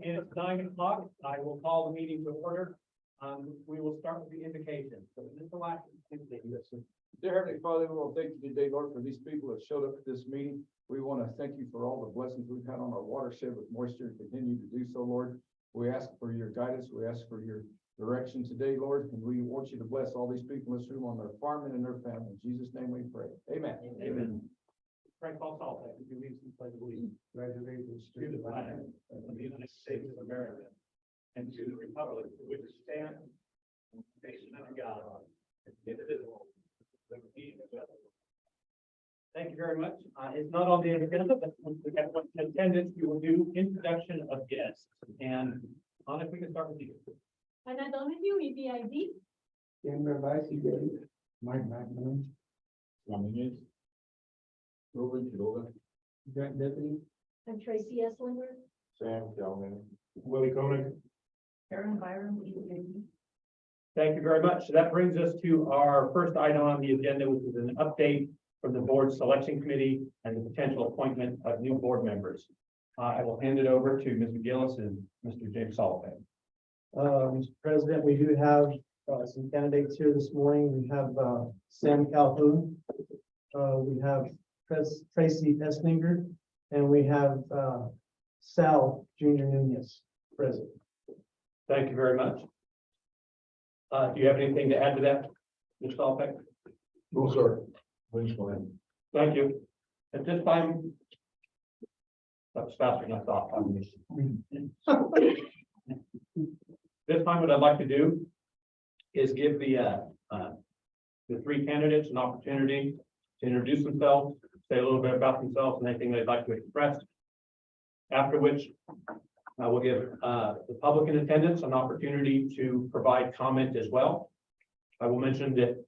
It's 9 o'clock. I will call the meeting to order. We will start with the invocation. So, Mr. Watkins, please lead us. Dear Heavenly Father, we want to thank you today, Lord, for these people that showed up at this meeting. We want to thank you for all the blessings we've had on our watershed with moisture and continue to do so, Lord. We ask for your guidance. We ask for your direction today, Lord, and we want you to bless all these people in this room on their farming and their family. In Jesus' name we pray. Amen. Amen. Frank Paul, if you leave some place to leave. Congratulations To the flag of the United States of America and to the republic for which it stands, one nation under God, indivisible, with liberty and justice. Thank you very much. It's not on the agenda, but once we have one in attendance, we will do introduction of guests. And Anna, if we can start with you. Ana Donahue, EBID. Denver Vice EBID. Mike McMillan. Ramirez. Ruben Quiroga. Grant Deputy. I'm Tracy Esslinger. Sam Kelman. Willie Koenig. Karen Byram, EBID. Thank you very much. So that brings us to our first item on the agenda, which is an update from the board selection committee and the potential appointment of new board members. I will hand it over to Mr. Gillis and Mr. James Sullivan. Mr. President, we do have some candidates here this morning. We have Sam Calhoun. We have Tracy Esslinger, and we have Sal Junior Nunez present. Thank you very much. Do you have anything to add to that, Mr. Sullivan? No, sir. Please go ahead. Thank you. At this time, that's faster than I thought. This time, what I'd like to do is give the three candidates an opportunity to introduce themselves, say a little bit about themselves and anything they'd like to express. After which, I will give the public in attendance an opportunity to provide comment as well. I will mention that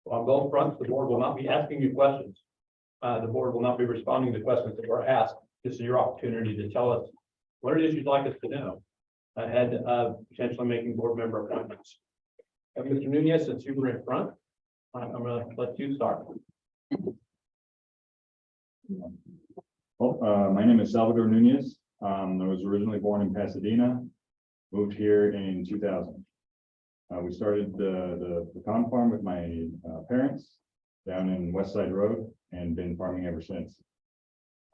on both fronts, the board will not be asking you questions. The board will not be responding to questions that were asked. This is your opportunity to tell us what it is you'd like us to know ahead of potentially making board member appointments. Mr. Nunez, since you were in front, I'm going to let you start. Well, my name is Salvador Nunez. I was originally born in Pasadena, moved here in 2000. We started the pecan farm with my parents down in West Side Road and been farming ever since.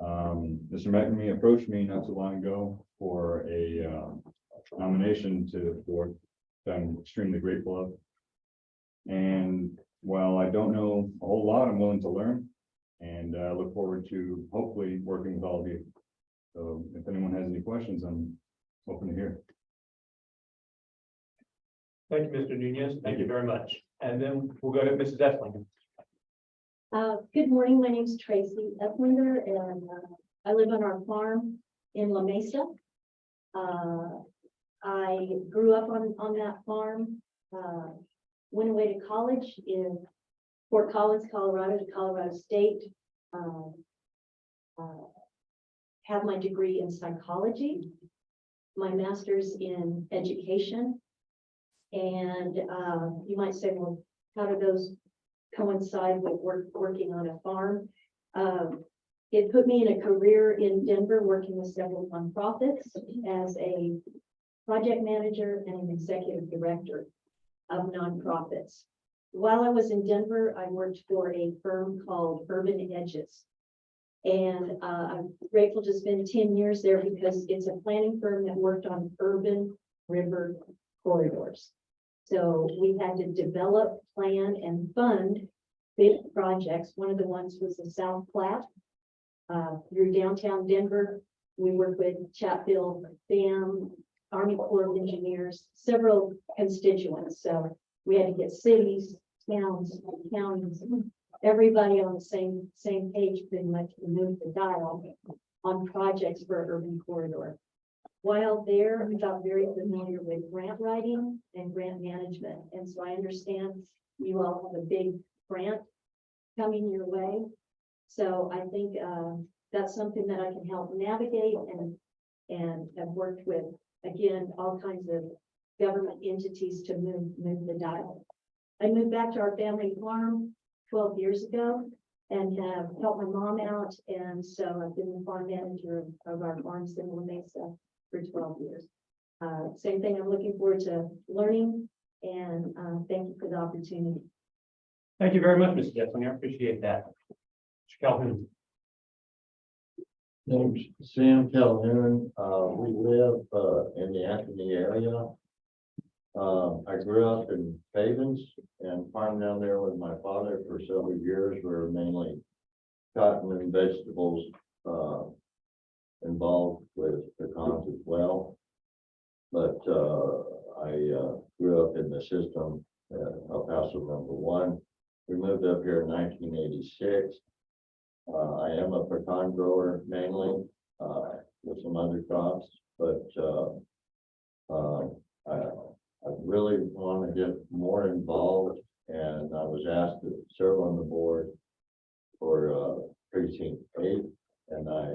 Mr. McNamee approached me not too long ago for a nomination to the board that I'm extremely grateful of. And while I don't know a whole lot, I'm willing to learn and look forward to hopefully working with all of you. So if anyone has any questions, I'm open to hear. Thank you, Mr. Nunez. Thank you very much. And then we'll go to Mrs. Esslinger. Good morning. My name is Tracy Esslinger, and I live on our farm in La Mesa. I grew up on that farm, went away to college in Fort Collins, Colorado, to Colorado State. Have my degree in psychology, my master's in education. And you might say, well, how do those coincide with working on a farm? It put me in a career in Denver, working with several nonprofits as a project manager and an executive director of nonprofits. While I was in Denver, I worked for a firm called Urban Edges. And I'm grateful to spend 10 years there because it's a planning firm that worked on urban river corridors. So we had to develop, plan, and fund big projects. One of the ones was the South Platte through downtown Denver. We worked with Chatfield Dam, Army Corps of Engineers, several constituents. So we had to get cities, towns, counties, everybody on the same page pretty much to move the dial on projects for urban corridor. While there, I got very familiar with grant writing and grant management. And so I understand you all have a big grant coming your way. So I think that's something that I can help navigate and and have worked with, again, all kinds of government entities to move the dial. I moved back to our family farm 12 years ago and have helped my mom out. And so I've been the farm manager of our farms in La Mesa for 12 years. Same thing, I'm looking forward to learning and thank you for the opportunity. Thank you very much, Mrs. Esslinger. I appreciate that. Mr. Calhoun. Name's Sam Calhoun. We live in the Anthony area. I grew up in Havens and farmed down there with my father for several years. We were mainly cotton and vegetables involved with pecans as well. But I grew up in the system at El Paso #1. We moved up here in 1986. I am a pecan grower mainly, with some other crops, but I really want to get more involved, and I was asked to serve on the board for precinct 8, and I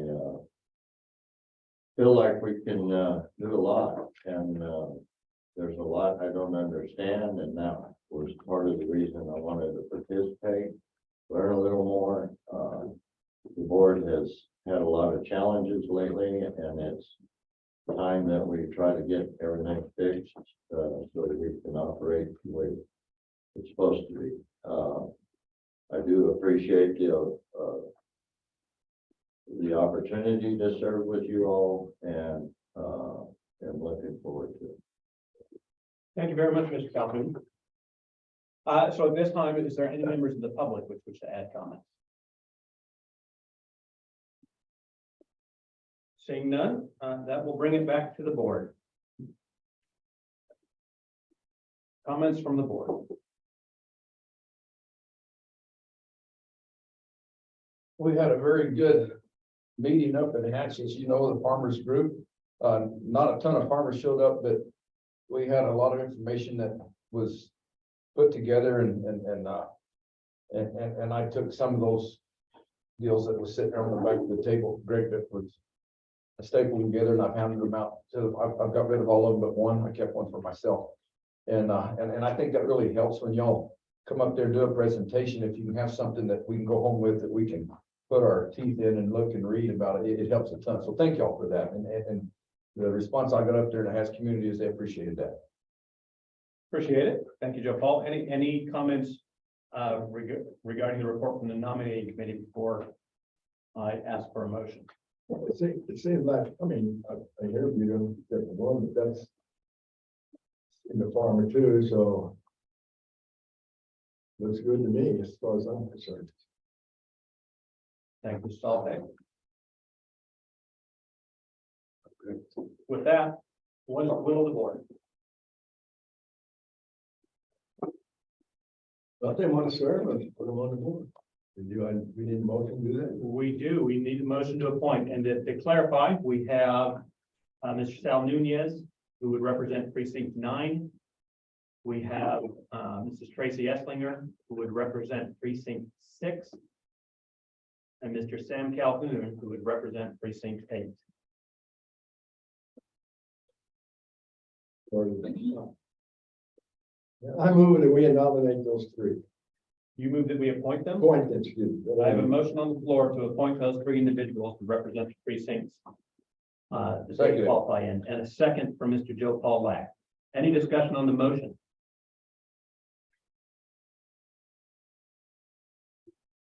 feel like we can do a lot, and there's a lot I don't understand, and that was part of the reason I wanted to participate, learn a little more. The board has had a lot of challenges lately, and it's time that we try to get everything fixed so that we can operate the way it's supposed to be. I do appreciate the opportunity to serve with you all, and am looking forward to it. Thank you very much, Mr. Calhoun. So at this time, is there any members of the public which wish to add comments? Seeing none, that will bring it back to the board. Comments from the board. We had a very good meeting up in Hatches, you know, the farmers group. Not a ton of farmers showed up, but we had a lot of information that was put together, and I took some of those deals that was sitting there on the back of the table, Greg, that was stapled together, and I've handed them out. So I've got rid of all of them but one. I kept one for myself. And I think that really helps when y'all come up there and do a presentation. If you can have something that we can go home with, that we can put our teeth in and look and read about it, it helps a ton. So thank y'all for that. And the response I got up there in the Hatch community is they appreciated that. Appreciate it. Thank you, Joe Paul. Any comments regarding the report from the nominating committee before I ask for a motion? It seems like, I mean, I hear you don't get the one, but that's in the farmer too, so looks good to me as far as I'm concerned. Thank you, Salve. With that, what is the will of the board? But they want to serve, let's put them on the board. We need a motion to do that? We do. We need a motion to appoint. And to clarify, we have Mr. Sal Nunez, who would represent precinct 9. We have Mrs. Tracy Esslinger, who would represent precinct 6. And Mr. Sam Calhoun, who would represent precinct 8. I move that we nominate those three. You move that we appoint them? Appoint them, excuse me. I have a motion on the floor to appoint those 3 individuals to represent the precincts. The state qualify in, and a second from Mr. Joe Paul Lack. Any discussion on the motion?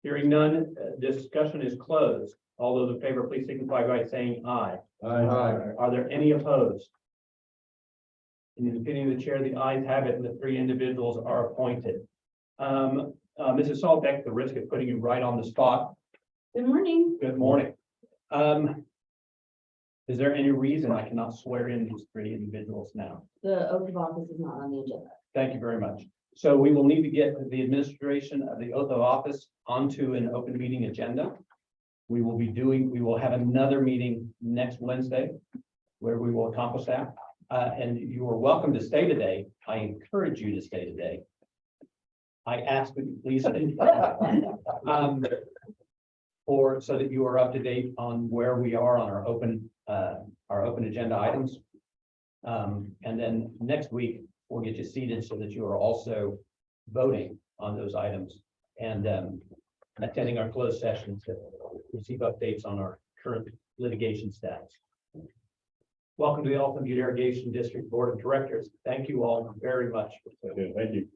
Hearing none, discussion is closed. All those in favor, please signify by saying aye. Aye. Are there any opposed? In the opinion of the chair, the ayes have it, and the 3 individuals are appointed. Mrs. Salbeck, the risk of putting you right on the spot. Good morning. Good morning. Is there any reason I cannot swear in these 3 individuals now? The oath of office is not on the agenda. Thank you very much. So we will need to get the administration of the oath of office onto an open meeting agenda. We will have another meeting next Wednesday where we will accomplish that. And you are welcome to stay today. I encourage you to stay today. I ask that you please stay. So that you are up to date on where we are on our open our open agenda items. And then next week, we'll get you seated so that you are also voting on those items and attending our closed session to receive updates on our current litigation status. Welcome to the Elton Butte Irrigation District Board of Directors. Thank you all very much. Okay, thank you.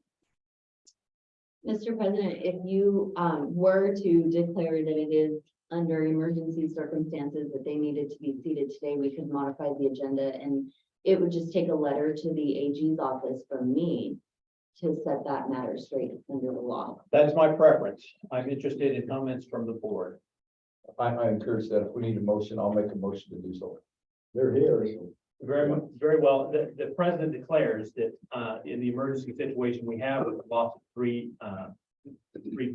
Mr. President, if you were to declare that it is under emergency circumstances that they needed to be seated today, we could modify the agenda, and it would just take a letter to the AG's office from me to set that matter straight under the law. That's my preference. I'm interested in comments from the board. I encourage that. If we need a motion, I'll make a motion to do so. They're here. So Very well. The president declares that in the emergency situation we have with the loss of three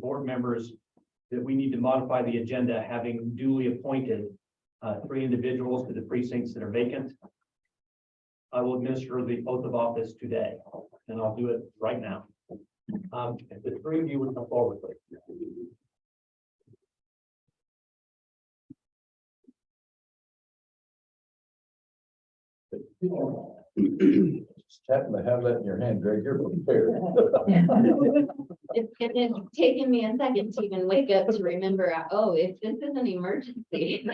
board members, that we need to modify the agenda, having duly appointed 3 individuals to the precincts that are vacant. I will administer the oath of office today, and I'll do it right now. If the 3 of you would come forward, please. Just happen to have that in your hand, Greg. You're prepared. It's taken me a second to even wake up to remember, oh, if this is an emergency.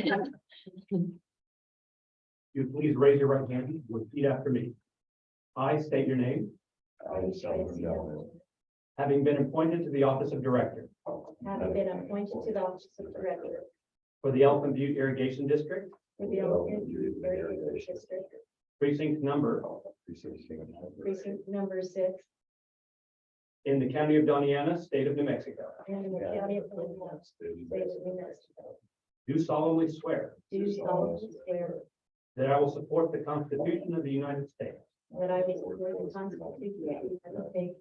You please raise your right hand, repeat after me. I state your name, having been appointed to the office of director Having been appointed to the office of director for the Elton Butte Irrigation District, for the Elton Butte Irrigation District, precinct number precinct number 6, in the county of Doñana, state of New Mexico, and in the county of Lincoln, state of New Mexico, do solemnly swear do solemnly swear that I will support the Constitution of the United States that I will support the Constitution of the United States,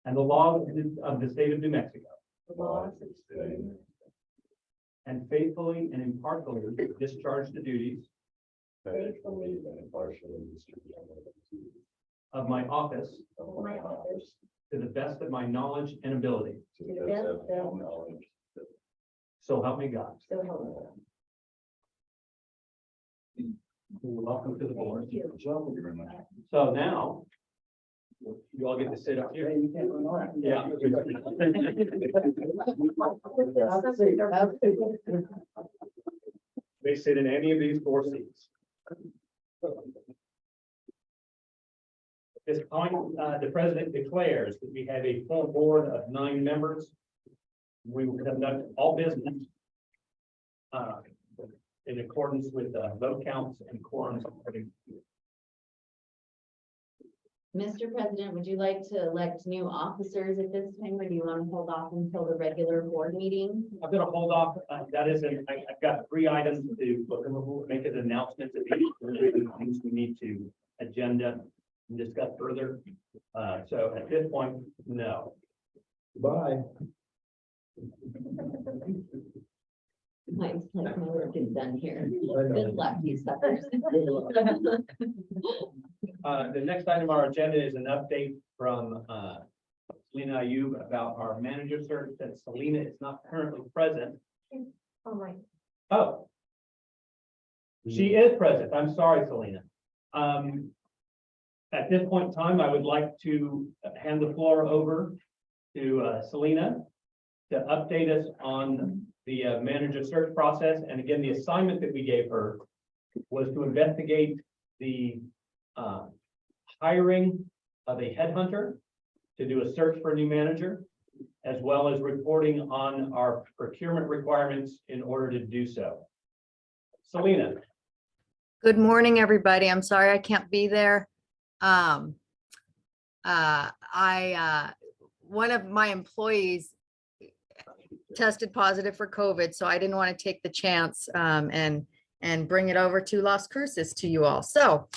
and the laws of the state of New Mexico, the laws of the state of New Mexico, and faithfully and impartially discharge the duties faithfully of my office of my office to the best of my knowledge and ability. to the best of my knowledge, So help me God. so help me God. Welcome to the board. Thank you. Thank you very much. So now, you all get to sit up here. Yeah. They sit in any of these 4 seats. At this point, the president declares that we have a full board of 9 members. We will conduct all business in accordance with vote counts and quorums. Mr. President, would you like to elect new officers at this time, or do you want to hold off until the regular board meeting? I'm gonna hold off, that is, I've got 3 items to make an announcement of these things we need to agenda and discuss further. So at this point, no. Bye. My work is done here. I know. Good luck, you suckers. The next item on our agenda is an update from Selena Ayub about our manager search, that Selena is not currently present. All right. Oh. She is present. I'm sorry, Selena. At this point in time, I would like to hand the floor over to Selena to update us on the manager search process. And again, the assignment that we gave her was to investigate the hiring of a headhunter to do a search for a new manager, as well as reporting on our procurement requirements in order to do so. Selena. Good morning, everybody. I'm sorry I can't be there. One of my employees tested positive for COVID, so I didn't want to take the chance and bring it over to Las Cruces to you all. So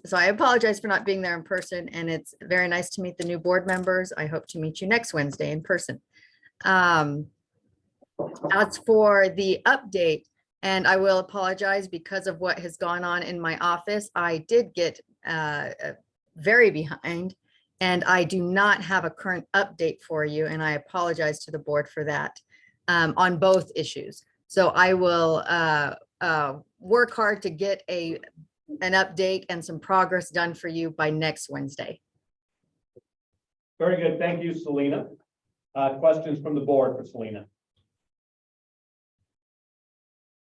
so I apologize for not being there in person, and it's very nice to meet the new board members. I hope to meet you next Wednesday in person. As for the update, and I will apologize because of what has gone on in my office, I did get very behind, and I do not have a current update for you, and I apologize to the board for that on both issues. So I will work hard to get an update and some progress done for you by next Wednesday. Very good. Thank you, Selena. Questions from the board for Selena?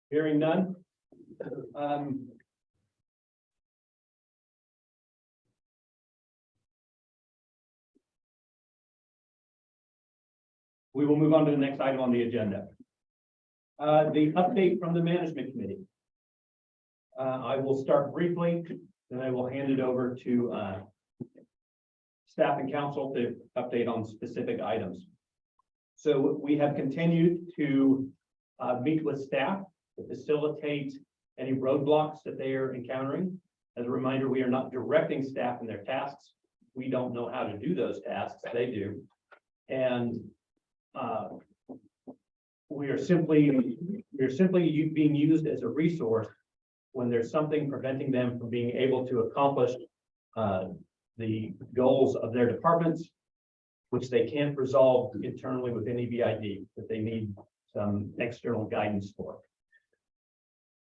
Hearing none. We will move on to the next item on the agenda. The update from the management committee. I will start briefly, then I will hand it over to staff and council to update on specific items. So we have continued to meet with staff to facilitate any roadblocks that they are encountering. As a reminder, we are not directing staff in their tasks. We don't know how to do those tasks, they do. And we are simply being used as a resource when there's something preventing them from being able to accomplish the goals of their departments, which they can't resolve internally within EBID, that they need some external guidance for.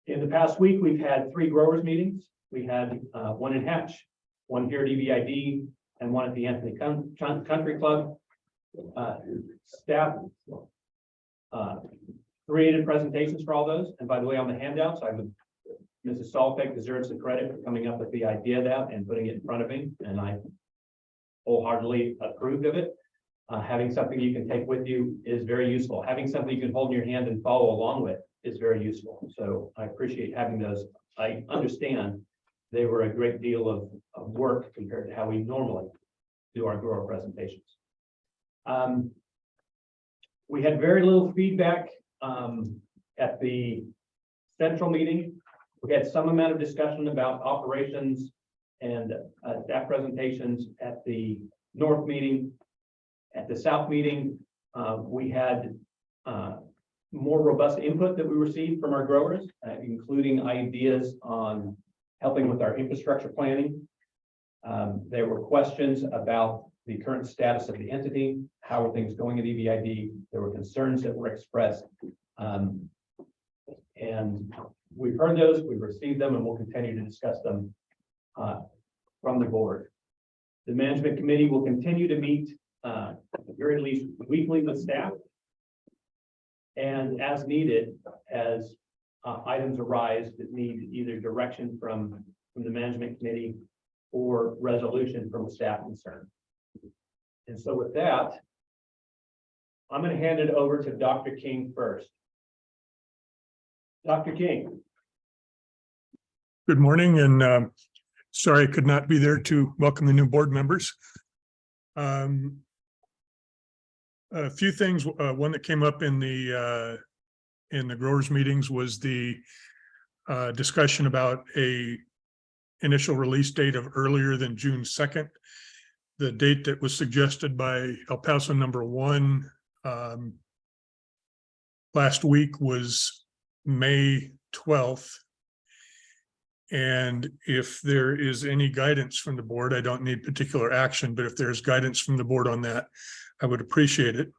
In the past week, we've had 3 growers meetings. We had one in Hatch, one here at EBID, and one at the Anthony Country Club. Staff created presentations for all those. And by the way, on the handouts, Mrs. Salpik deserves the credit for coming up with the idea of that and putting it in front of me. And I wholeheartedly approved of it. Having something you can take with you is very useful. Having something you can hold in your hand and follow along with is very useful. So I appreciate having those. I understand they were a great deal of work compared to how we normally do our grower presentations. We had very little feedback at the central meeting. We had some amount of discussion about operations and staff presentations at the north meeting. At the south meeting, we had more robust input that we received from our growers, including ideas on helping with our infrastructure planning. There were questions about the current status of the entity, how are things going at EBID. There were concerns that were expressed. And we've heard those, we've received them, and we'll continue to discuss them from the board. The management committee will continue to meet at the very least weekly with staff. And as needed, as items arise that need either direction from the management committee or resolution from a staff concern. And so with that, I'm going to hand it over to Dr. King first. Dr. King. Good morning, and sorry I could not be there to welcome the new board members. A few things. One that came up in the growers meetings was the discussion about a initial release date of earlier than June 2nd. The date that was suggested by El Paso #1 last week was May 12th. And if there is any guidance from the board, I don't need particular action, but if there's guidance from the board on that, I would appreciate it.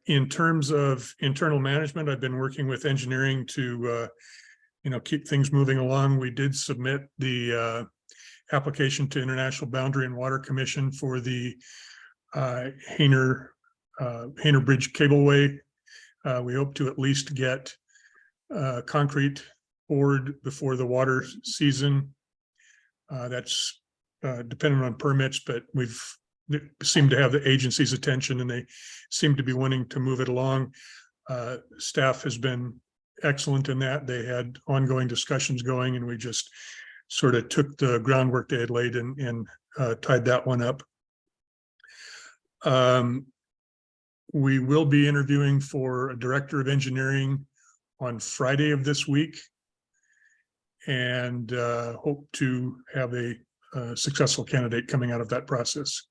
In terms of internal management, I've been working with engineering to, keep things moving along. We did submit the application to International Boundary and Water Commission for the Hainer Bridge Cableway. We hope to at least get concrete poured before the water season. That's dependent on permits, but we've seemed to have the agency's attention and they seem to be wanting to move it along. Staff has been excellent in that. They had ongoing discussions going and we just sort of took the groundwork they had laid and tied that one up. We will be interviewing for a director of engineering on Friday of this week and hope to have a successful candidate coming out of that process.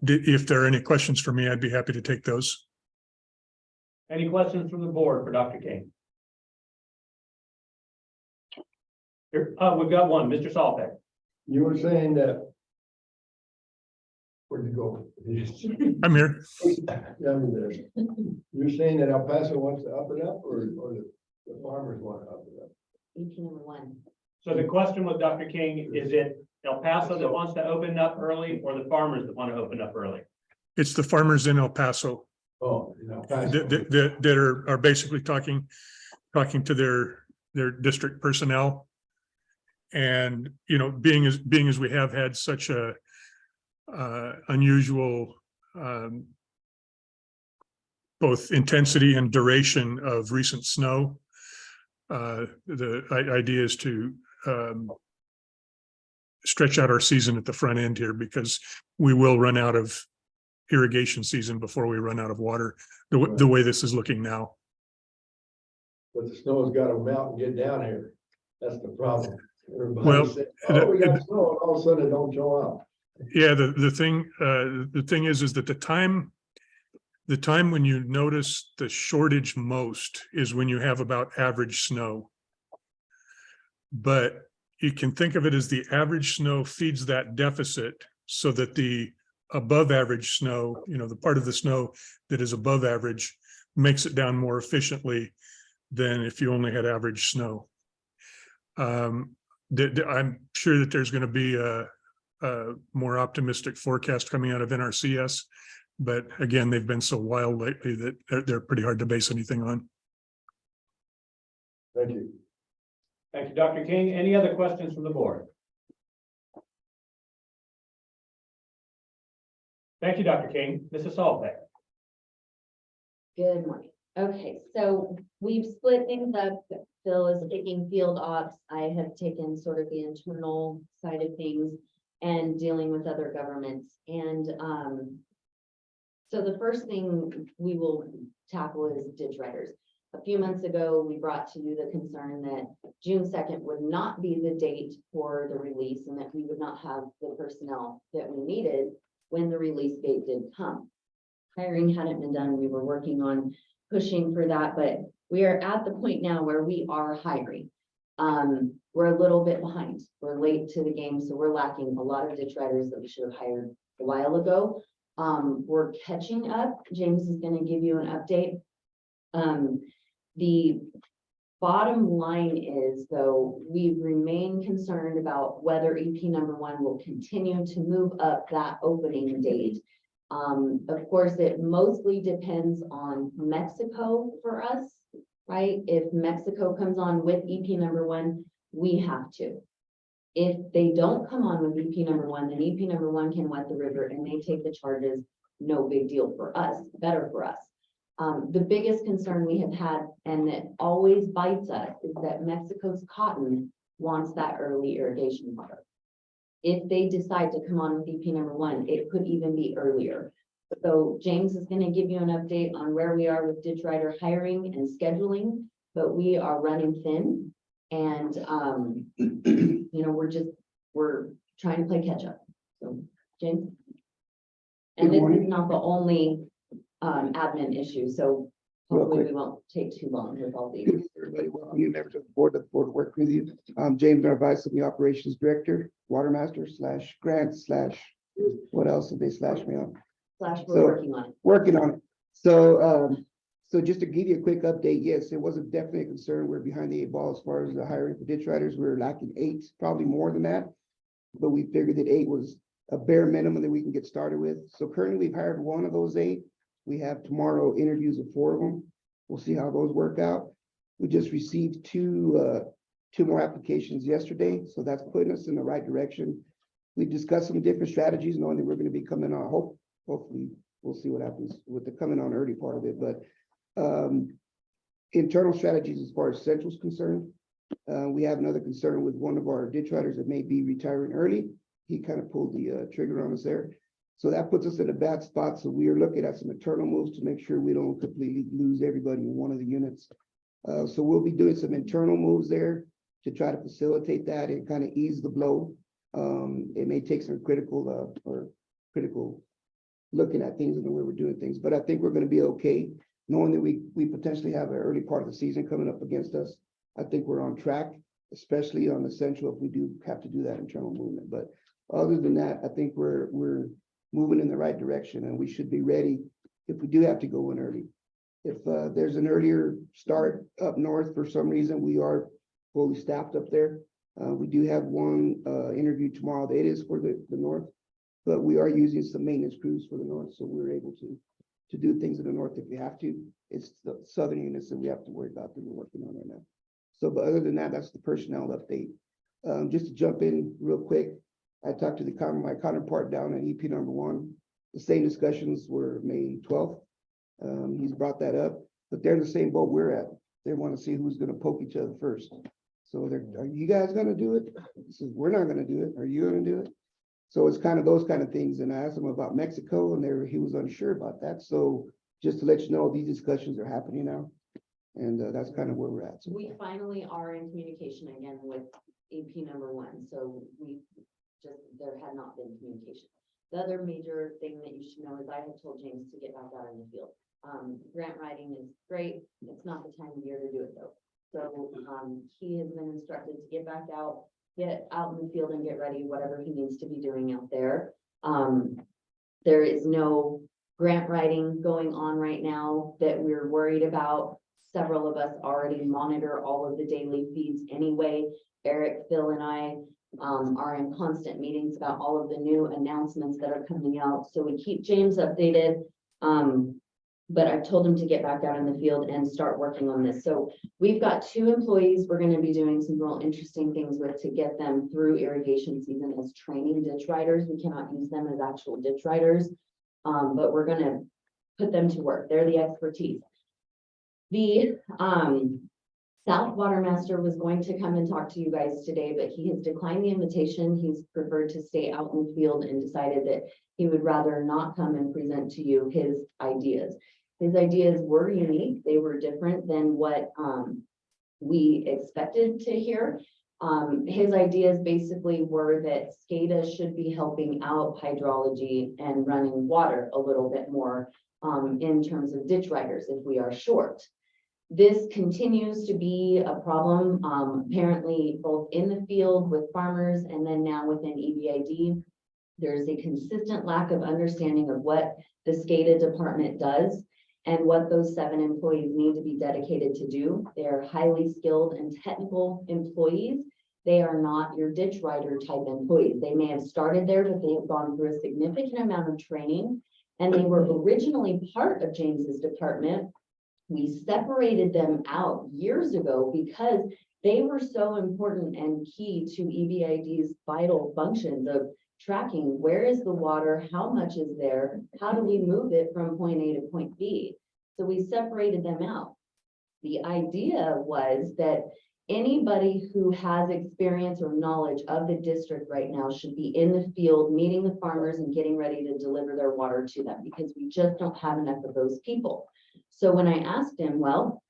If there are any questions for me, I'd be happy to take those. Any questions from the board for Dr. King? Here, we've got one, Mr. Salpik. You were saying that. Where'd you go? I'm here. Down there. You're saying that El Paso wants to up it up or the The farmers want to up it up. EP number one. So the question with Dr. King, is it El Paso that wants to open up early or the farmers that want to open up early? It's the farmers in El Paso Oh, you know. that are basically talking to their district personnel. And, you know, being as we have had such a unusual both intensity and duration of recent snow, the idea is to stretch out our season at the front end here, because we will run out of irrigation season before we run out of water, the way this is looking now. But the snow's got to melt and get down here. That's the problem. Everybody Well, said, oh, we got snow, and all of a sudden it don't show up. Yeah, the thing is that the time when you notice the shortage most is when you have about average snow. But you can think of it as the average snow feeds that deficit, so that the above average snow, you know, the part of the snow that is above average makes it down more efficiently than if you only had average snow. I'm sure that there's going to be a more optimistic forecast coming out of NRCS, but again, they've been so wild lately that they're pretty hard to base anything on. Thank you. Thank you, Dr. King. Any other questions from the board? Thank you, Dr. King. Mrs. Salzbeck. Good morning. Okay, so we've split things up. Phil is taking field ops. I have taken sort of the internal side of things and dealing with other governments. And so the first thing we will tackle is ditch riders. A few months ago, we brought to you the concern that June 2nd would not be the date for the release, and that we would not have the personnel that we needed when the release date did come. Hiring hadn't been done. We were working on pushing for that, but we are at the point now where we are hiring. We're a little bit behind. We're late to the game, so we're lacking a lot of ditch riders that we should have hired a while ago. We're catching up. James is going to give you an update. The bottom line is, though, we remain concerned about whether EP number one will continue to move up that opening date. Of course, it mostly depends on Mexico for us, right? If Mexico comes on with EP number one, we have to. If they don't come on with EP number one, then EP number one can wet the river and they take the charges. No big deal for us, better for us. The biggest concern we have had, and that always bites us, is that Mexico's cotton wants that early irrigation water. If they decide to come on with EP number one, it could even be earlier. So James is going to give you an update on where we are with ditch rider hiring and scheduling, but we are running thin, and you know, we're trying to play catch up. So James, and this is not the only admin issue, so hopefully we won't take too long with all these. Everybody, welcome new members of the board. Look forward to working with you. I'm James Narvaez, I'm the operations director, watermaster / grant / what else did they slash me on? We're working on it. Working on it. So, so just to give you a quick update, yes, it was definitely a concern. We're behind the 8 ball as far as the hiring for ditch riders. We're lacking 8, probably more than that. But we figured that 8 was a bare minimum that we can get started with. So currently we've hired 1 of those 8. We have tomorrow interviews of 4 of them. We'll see how those work out. We just received 2 more applications yesterday, so that's putting us in the right direction. We discussed some different strategies, knowing that we're going to be coming on. Hopefully, we'll see what happens with the coming on early part of it. But internal strategies as far as Central's concerned, we have another concern with one of our ditch riders that may be retiring early. He kind of pulled the trigger on us there. So that puts us in a bad spot. So we are looking at some internal moves to make sure we don't completely lose everybody in one of the units. So we'll be doing some internal moves there to try to facilitate that and kind of ease the blow. It may take some critical looking at things and the way we're doing things, but I think we're going to be okay, knowing that we potentially have an early part of the season coming up against us. I think we're on track, especially on the Central if we do have to do that internal movement. But other than that, I think we're moving in the right direction, and we should be ready if we do have to go in early. If there's an earlier start up north, for some reason, we are fully staffed up there. We do have one interview tomorrow. It is for the north, but we are using some maintenance crews for the north, so we're able to do things in the north if we have to. It's the southern units that we have to worry about that we're working on right now. So, but other than that, that's the personnel update. Just to jump in real quick, I talked to my counterpart down at EP #1. The same discussions were May 12th. He's brought that up, but they're in the same boat we're at. They want to see who's going to poke each other first. So are you guys going to do it? He says, we're not going to do it. Are you going to do it? So it's kind of those kind of things. And I asked him about Mexico, and he was unsure about that. So just to let you know, these discussions are happening now. And that's kind of where we're at. So We finally are in communication again with AP #1, so there had not been communication. The other major thing that you should know is I had told James to get back out in the field. Grant writing is great, it's not the time of year to do it though. So, he has been instructed to get back out, get out in the field and get ready, whatever he needs to be doing out there. There is no grant writing going on right now that we're worried about. Several of us already monitor all of the daily feeds anyway. Eric, Phil, and I are in constant meetings about all of the new announcements that are coming out. So we keep James updated. But I've told him to get back out in the field and start working on this. So we've got 2 employees we're going to be doing some real interesting things with to get them through irrigation season as training ditch riders. We cannot use them as actual ditch riders, but we're going to put them to work. They're the expertise. The South Watermaster was going to come and talk to you guys today, but he has declined the invitation. He's preferred to stay out in the field and decided that he would rather not come and present to you his ideas. His ideas were unique. They were different than what we expected to hear. His ideas basically were that SCADA should be helping out hydrology and running water a little bit more in terms of ditch riders if we are short. This continues to be a problem, apparently both in the field with farmers and then now within EBID. There's a consistent lack of understanding of what the SCADA department does and what those 7 employees need to be dedicated to do. They are highly skilled and technical employees. They are not your ditch rider type employees. They may have started there, but they have gone through a significant amount of training, and they were originally part of James's department. We separated them out years ago because they were so important and key to EBID's vital functions of tracking where is the water, how much is there, how do we move it from point A to point B. So we separated them out. The idea was that anybody who has experience or knowledge of the district right now should be in the field, meeting the farmers and getting ready to deliver their water to them because we just don't have enough of those people. So when I asked him, well,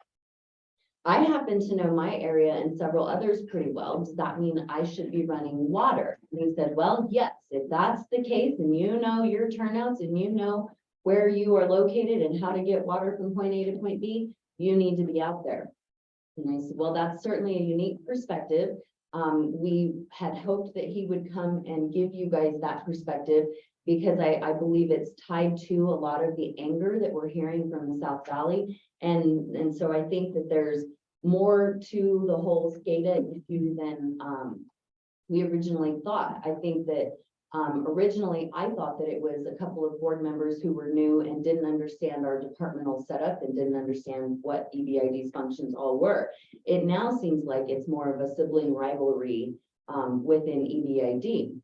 I happen to know my area and several others pretty well. Does that mean I should be running water? And he said, well, yes, if that's the case and you know your turnouts and you know where you are located and how to get water from point A to point B, you need to be out there. And I said, well, that's certainly a unique perspective. We had hoped that he would come and give you guys that perspective because I believe it's tied to a lot of the anger that we're hearing from the South Valley. And so I think that there's more to the whole SCADA issue than we originally thought. I think that originally I thought that it was a couple of board members who were new and didn't understand our departmental setup and didn't understand what EBID's functions all were. It now seems like it's more of a sibling rivalry within EBID.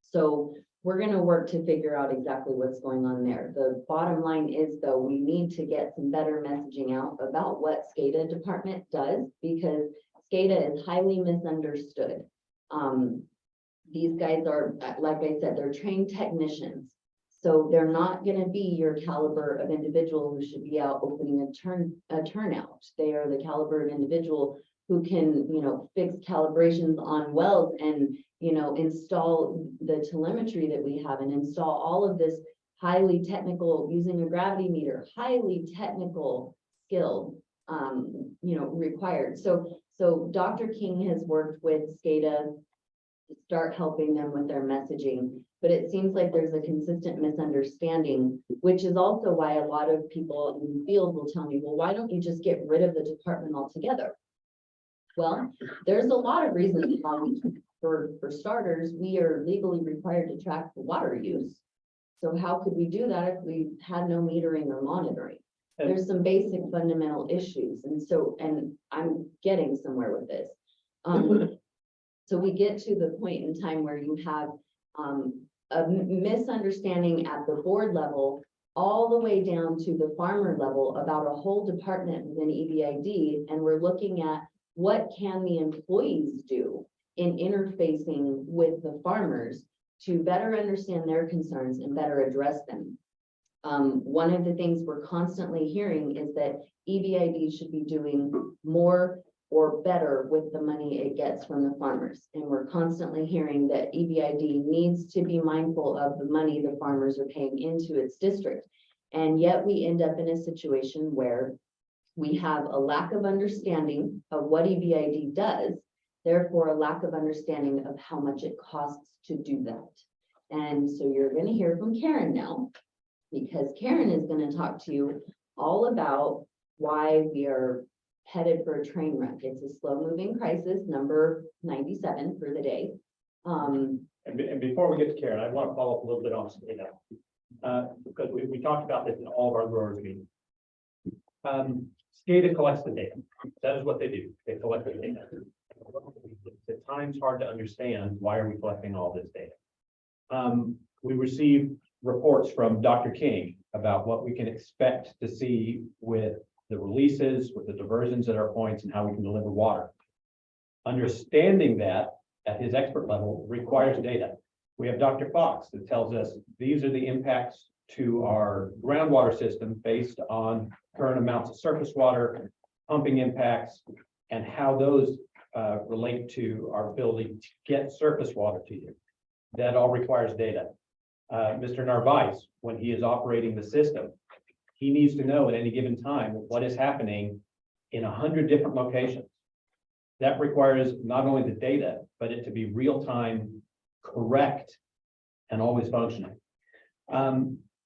So we're going to work to figure out exactly what's going on there. The bottom line is, though, we need to get some better messaging out about what SCADA department does because SCADA is highly misunderstood. These guys are, like I said, they're trained technicians. So they're not going to be your caliber of individual who should be out opening a turnout. They are the caliber of individual who can, fix calibrations on wells and, install the telemetry that we have and install all of this highly technical, using a gravity meter, highly technical skill, required. So Dr. King has worked with SCADA start helping them with their messaging. But it seems like there's a consistent misunderstanding, which is also why a lot of people in the field will tell me, well, why don't you just get rid of the department altogether? Well, there's a lot of reasons why for starters, we are legally required to track the water use. So how could we do that if we had no metering or monitoring? There's some basic fundamental issues. And I'm getting somewhere with this. So we get to the point in time where you have a misunderstanding at the board level, all the way down to the farmer level about a whole department within EBID. And we're looking at what can the employees do in interfacing with the farmers to better understand their concerns and better address them. One of the things we're constantly hearing is that EBID should be doing more or better with the money it gets from the farmers. And we're constantly hearing that EBID needs to be mindful of the money the farmers are paying into its district. And yet we end up in a situation where we have a lack of understanding of what EBID does, therefore a lack of understanding of how much it costs to do that. And so you're going to hear from Karen now, because Karen is going to talk to you all about why we are headed for a train wreck. It's a slow moving crisis, number 97 for the day. And before we get to Karen, I want to follow up a little bit on SCADA. Because we talked about this in all of our growers meetings. SCADA collects the data. That is what they do. They collect the data. At times hard to understand, why are we collecting all this data? We receive reports from Dr. King about what we can expect to see with the releases, with the diversions at our points, and how we can deliver water. Understanding that at his expert level requires data. We have Dr. Fox that tells us these are the impacts to our groundwater system based on current amounts of surface water, pumping impacts, and how those relate to our ability to get surface water to you. That all requires data. Mr. Narvaez, when he is operating the system, he needs to know at any given time what is happening in 100 different locations. That requires not only the data, but it to be real-time, correct, and always functioning.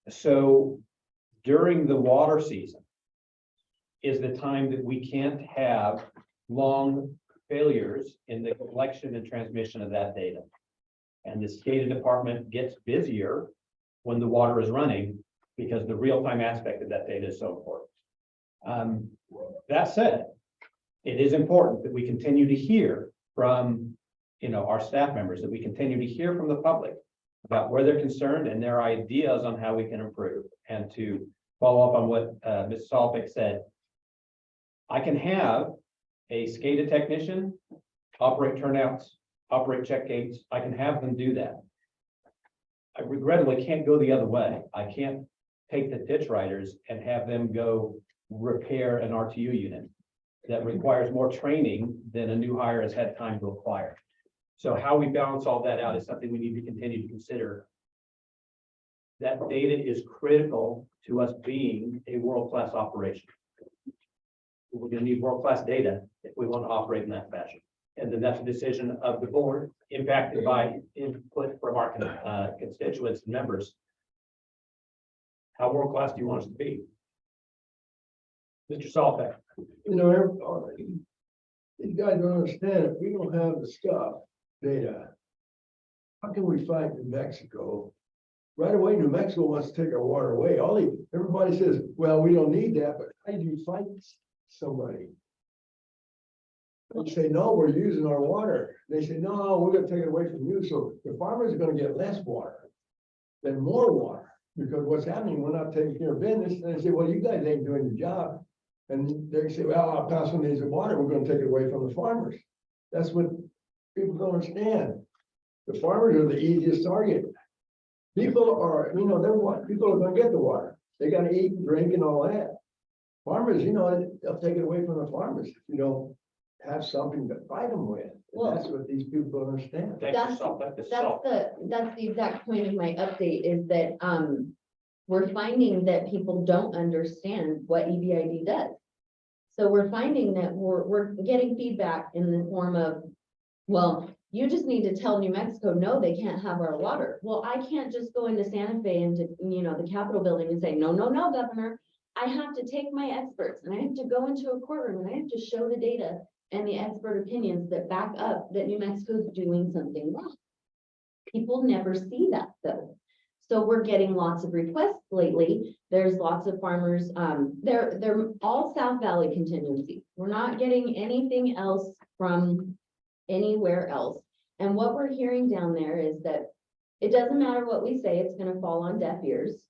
So during the water season is the time that we can't have long failures in the collection and transmission of that data. And the SCADA department gets busier when the water is running, because the real-time aspect of that data is so important. That said, it is important that we continue to hear from, our staff members, that we continue to hear from the public about where they're concerned and their ideas on how we can improve. And to follow up on what Ms. Salvik said, I can have a SCADA technician operate turnouts, operate check gates. I can have them do that. I regrettably can't go the other way. I can't take the ditch riders and have them go repair an RTU unit. That requires more training than a new hire has had time to acquire. So how we balance all that out is something we need to continue to consider. That data is critical to us being a world-class operation. We're going to need world-class data if we want to operate in that fashion. And then that's a decision of the board, impacted by input from our constituents and members. How world-class do you want us to be? Mr. Saltek. These guys don't understand, if we don't have the stuff, data, how can we fight in Mexico? Right away, New Mexico wants to take our water away. Everybody says, well, we don't need that, but how do you fight somebody? They say, no, we're using our water. They say, no, we're gonna take it away from you. So the farmers are gonna get less water than more water, because what's happening, we're not taking care of business. And they say, well, you guys ain't doing your job. And they say, well, I'll pass on these water. We're gonna take it away from the farmers. That's what people don't understand. The farmers are the easiest target. People are, people are gonna get the water. They gotta eat and drink and all that. Farmers, they'll take it away from the farmers if you don't have something to fight them with. Well, That's what these people don't understand. That's the exact point of my update, is that we're finding that people don't understand what EBID does. So we're finding that we're getting feedback in the form of, Well, you just need to tell New Mexico, no, they can't have our water. Well, I can't just go into Santa Fe into, the Capitol building and say, no, no, no, Governor. I have to take my experts and I have to go into a courtroom and I have to show the data and the expert opinions that back up that New Mexico's doing something wrong. People never see that though. So we're getting lots of requests lately. There's lots of farmers, they're all South Valley contingency. We're not getting anything else from anywhere else. And what we're hearing down there is that it doesn't matter what we say, it's gonna fall on deaf ears.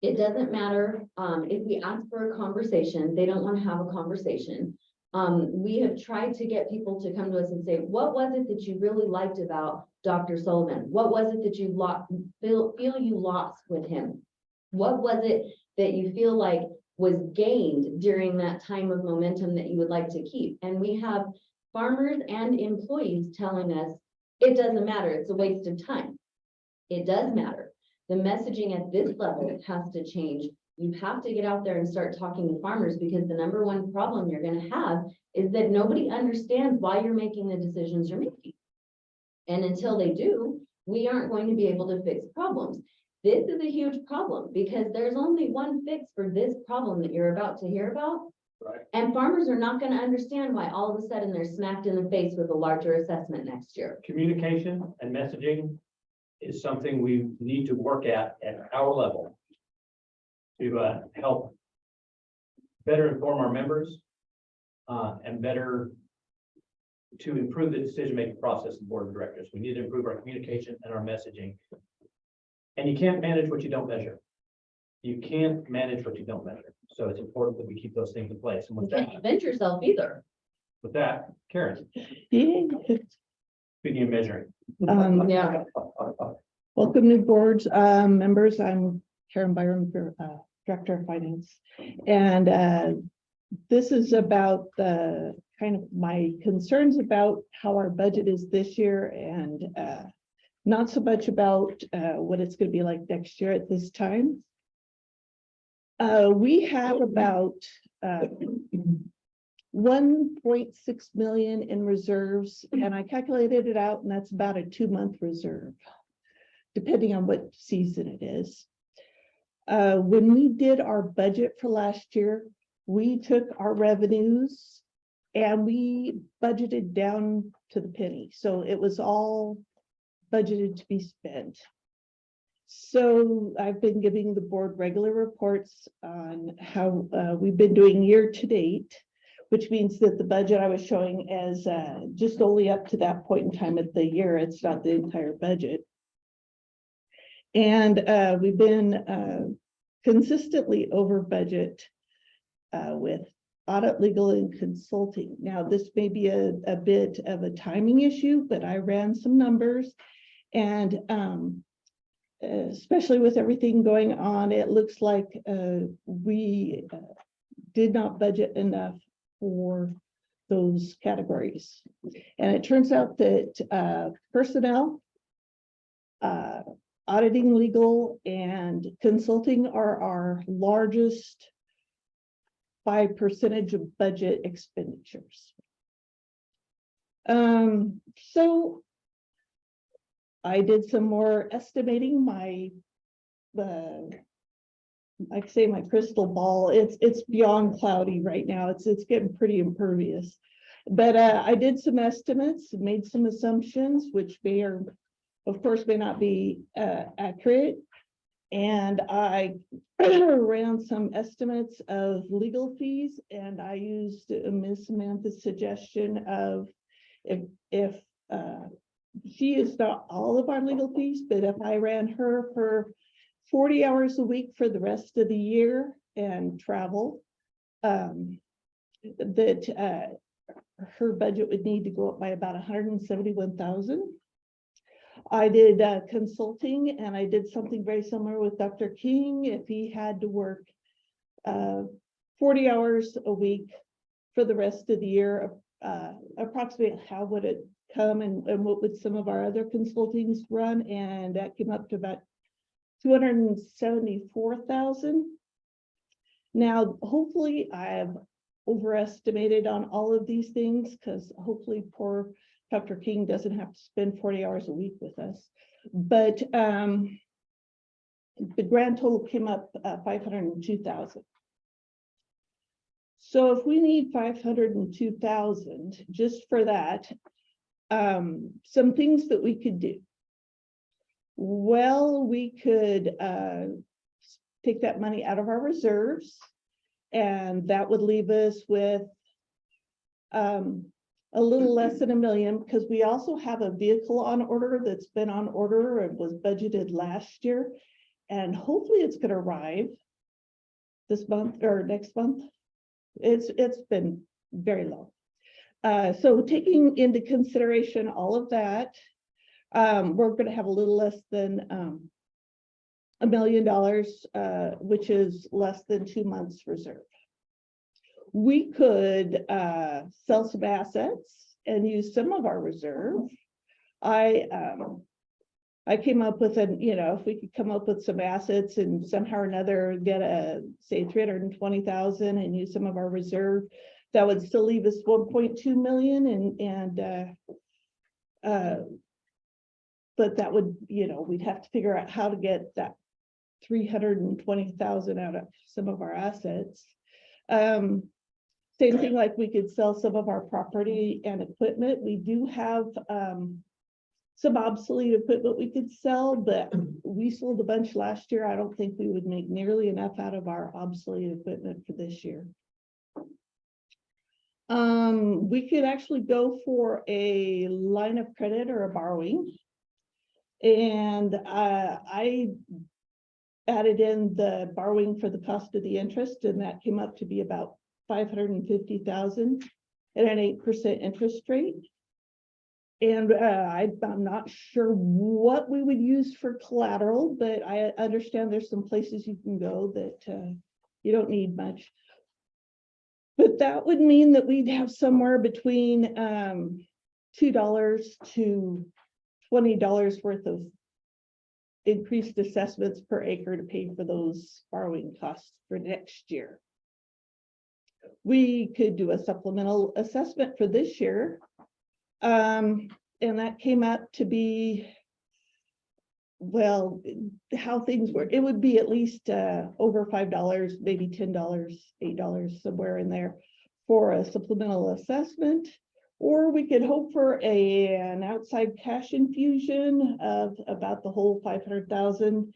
It doesn't matter, if we ask for a conversation, they don't wanna have a conversation. We have tried to get people to come to us and say, what was it that you really liked about Dr. Sullivan? What was it that you feel you lost with him? What was it that you feel like was gained during that time of momentum that you would like to keep? And we have farmers and employees telling us, it doesn't matter, it's a waste of time. It does matter. The messaging at this level has to change. You have to get out there and start talking to farmers, because the number one problem you're going to have is that nobody understands why you're making the decisions you're making. And until they do, we aren't going to be able to fix problems. This is a huge problem because there's only one fix for this problem that you're about to hear about. Right. And farmers are not going to understand why all of a sudden they're smacked in the face with a larger assessment next year. Communication and messaging is something we need to work at our level to help better inform our members and better to improve the decision-making process of the board of directors. We need to improve our communication and our messaging. And you can't manage what you don't measure. You can't manage what you don't measure. So it's important that we keep those things in place. And You with that, can't invent yourself either. Karen, Yeah. speaking of measuring. Yeah. Welcome new boards, members. I'm Karen Byram, Director of Finance. And this is about the kind of my concerns about how our budget is this year, and not so much about what it's going to be like next year at this time. We have about 1.6 million in reserves, and I calculated it out, and that's about a 2-month reserve, depending on what season it is. When we did our budget for last year, we took our revenues and we budgeted down to the penny. So it was all budgeted to be spent. So I've been giving the board regular reports on how we've been doing year to date, which means that the budget I was showing as just only up to that point in time of the year. It's not the entire budget. And we've been consistently over budget with audit, legal, and consulting. Now, this may be a bit of a timing issue, but I ran some numbers, and especially with everything going on, it looks like we did not budget enough for those categories. And it turns out that personnel, auditing, legal, and consulting are our largest by percentage of budget expenditures. So I did some more estimating. My crystal ball, it's beyond cloudy right now. It's getting pretty impervious. But I did some estimates, made some assumptions, which may or of course may not be accurate. And I ran some estimates of legal fees, and I used Ms. Samantha's suggestion of if she is not all of our legal fees, but if I ran her for 40 hours a week for the rest of the year and travel, that her budget would need to go up by about 171,000. I did consulting, and I did something very similar with Dr. King. If he had to work 40 hours a week for the rest of the year, approximately how would it come, and what would some of our other consultings run? And that came up to about 274,000. Now, hopefully I have overestimated on all of these things, because hopefully poor Dr. King doesn't have to spend 40 hours a week with us. But the grand total came up 502,000. So if we need 502,000 just for that, some things that we could do. Well, we could take that money out of our reserves, and that would leave us with a little less than $1 million, because we also have a vehicle on order that's been on order and was budgeted last year. And hopefully it's going to arrive this month or next month. It's been very low. So taking into consideration all of that, we're going to have a little less than $1 million, which is less than 2 months reserve. We could sell some assets and use some of our reserve. I came up with if we could come up with some assets and somehow or another get say 320,000 and use some of our reserve, that would still leave us 1.2 million. But that would, we'd have to figure out how to get that 320,000 out of some of our assets. Same thing, like we could sell some of our property and equipment. We do have some obsolete equipment we could sell, but we sold a bunch last year. I don't think we would make nearly enough out of our obsolete equipment for this year. We could actually go for a line of credit or a borrowing. And I added in the borrowing for the cost of the interest, and that came up to be about 550,000 at an 8% interest rate. And I'm not sure what we would use for collateral, but I understand there's some places you can go that you don't need much. But that would mean that we'd have somewhere between $2 to $20 worth of increased assessments per acre to pay for those borrowing costs for next year. We could do a supplemental assessment for this year. And that came up to be, well, how things work. It would be at least over $5, maybe $10, $8, somewhere in there for a supplemental assessment. Or we could hope for an outside cash infusion of about the whole 500,000.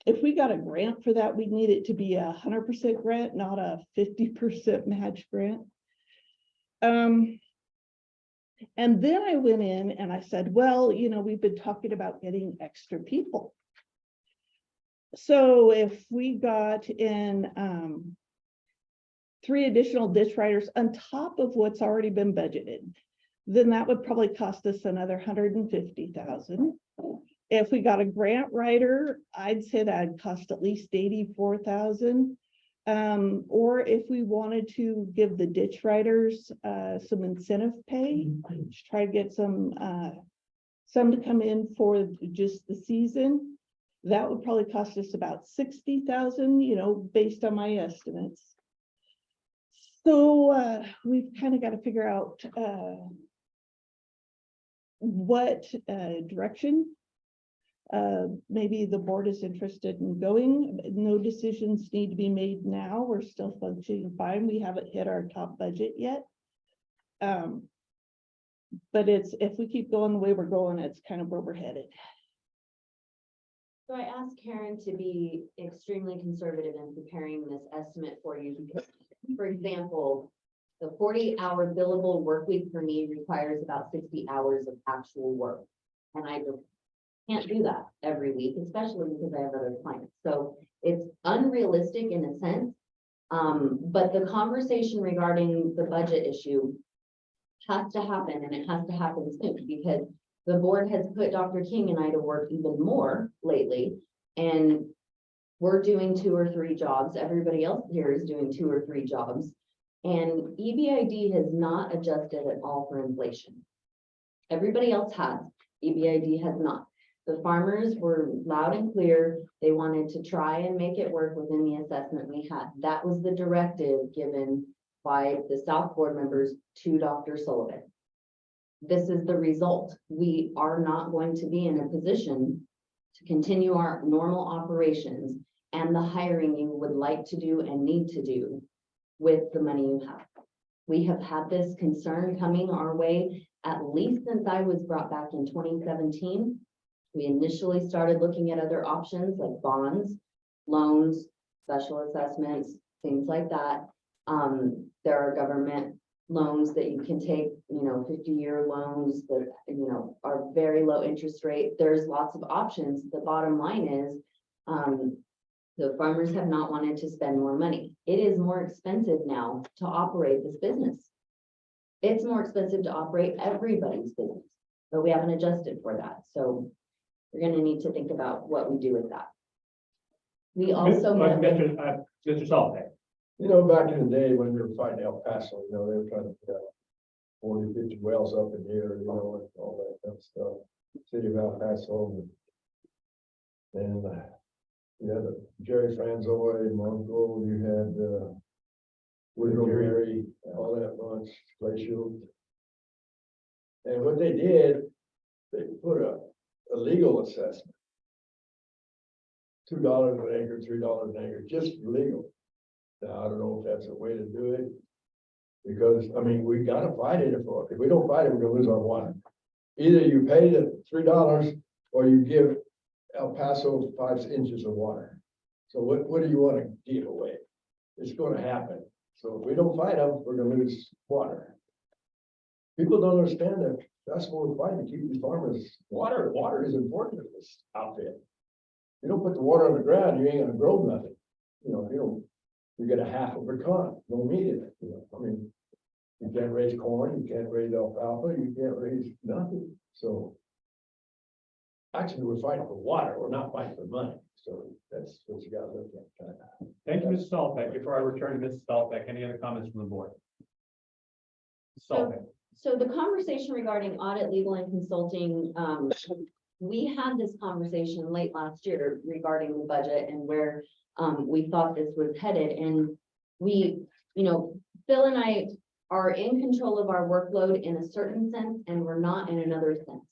If we got a grant for that, we'd need it to be 100% grant, not a 50% match grant. And then I went in and I said, well, we've been talking about getting extra people. So if we got in 3 additional ditch riders on top of what's already been budgeted, then that would probably cost us another 150,000. If we got a grant writer, I'd say that'd cost at least 84,000. Or if we wanted to give the ditch riders some incentive pay, to try to get some to come in for just the season, that would probably cost us about 60,000, based on my estimates. So we've kind of got to figure out what direction maybe the board is interested in going. No decisions need to be made now. We're still functioning fine. We haven't hit our top budget yet. But if we keep going the way we're going, it's kind of where we're headed. So I asked Karen to be extremely conservative in preparing this estimate for you because, for example, the 40-hour billable work week for me requires about 60 hours of actual work. And I just can't do that every week, especially because I have other clients. So it's unrealistic in a sense. But the conversation regarding the budget issue has to happen, and it has to happen soon because the board has put Dr. King and I to work even more lately, and we're doing 2 or 3 jobs. Everybody else here is doing 2 or 3 jobs, and EBID has not adjusted at all for inflation. Everybody else has, EBID has not. The farmers were loud and clear. They wanted to try and make it work within the assessment we had. That was the directive given by the South board members to Dr. Sullivan. this is the result. We are not going to be in a position to continue our normal operations and the hiring you would like to do and need to do with the money you have. We have had this concern coming our way at least since I was brought back in 2017. We initially started looking at other options like bonds, loans, special assessments, things like that. There are government loans that you can take, 50-year loans that, are very low interest rate. There's lots of options. The bottom line is, the farmers have not wanted to spend more money. It is more expensive now to operate this business. It's more expensive to operate everybody's business, but we haven't adjusted for that. So we're gonna need to think about what we do with that. We also. Mr. Salter. Back in the day when we were fighting El Paso, they were trying to put 40, 50 wells up in here, and all that kind of stuff. City of El Paso. And you had Jerry Franzoy, Mongo, you had Woodrow Gary, all that bunch, Glacial. And what they did, they put a legal assessment. $2 an acre, $3 an acre, just for legal. Now, I don't know if that's a way to do it. Because, we gotta fight it. If we don't fight it, we're gonna lose our water. Either you pay the $3 or you give El Paso 5 inches of water. So what do you want to give away? It's gonna happen. So if we don't fight them, we're gonna lose water. People don't understand that that's what we're fighting to keep these farmers. Water is important to this outfit. You don't put the water on the ground, you ain't gonna grow nothing. You get a half of a pecan, don't need it. You can't raise corn, you can't raise alfalfa, you can't raise nothing. So actually, we're fighting for water, we're not fighting for money. So that's what you gotta look at. Thank you, Mrs. Stallbeck. Before I return to Mrs. Stallbeck, any other comments from the board? Stallbeck. So the conversation regarding audit, legal and consulting, we had this conversation late last year regarding the budget and where we thought this was headed. And we, Phil and I are in control of our workload in a certain sense, and we're not in another sense.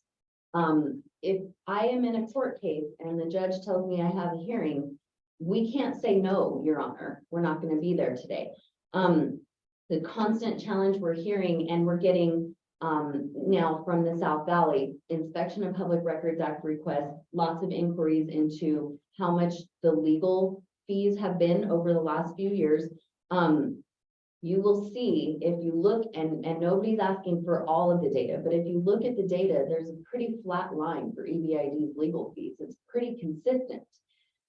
If I am in a court case and the judge tells me I have a hearing, we can't say, no, Your Honor, we're not going to be there today. The constant challenge we're hearing and we're getting now from the South Valley Inspection of Public Records Act request, lots of inquiries into how much the legal fees have been over the last few years. You will see if you look, and nobody's asking for all of the data, but if you look at the data, there's a pretty flat line for EBID's legal fees. It's pretty consistent.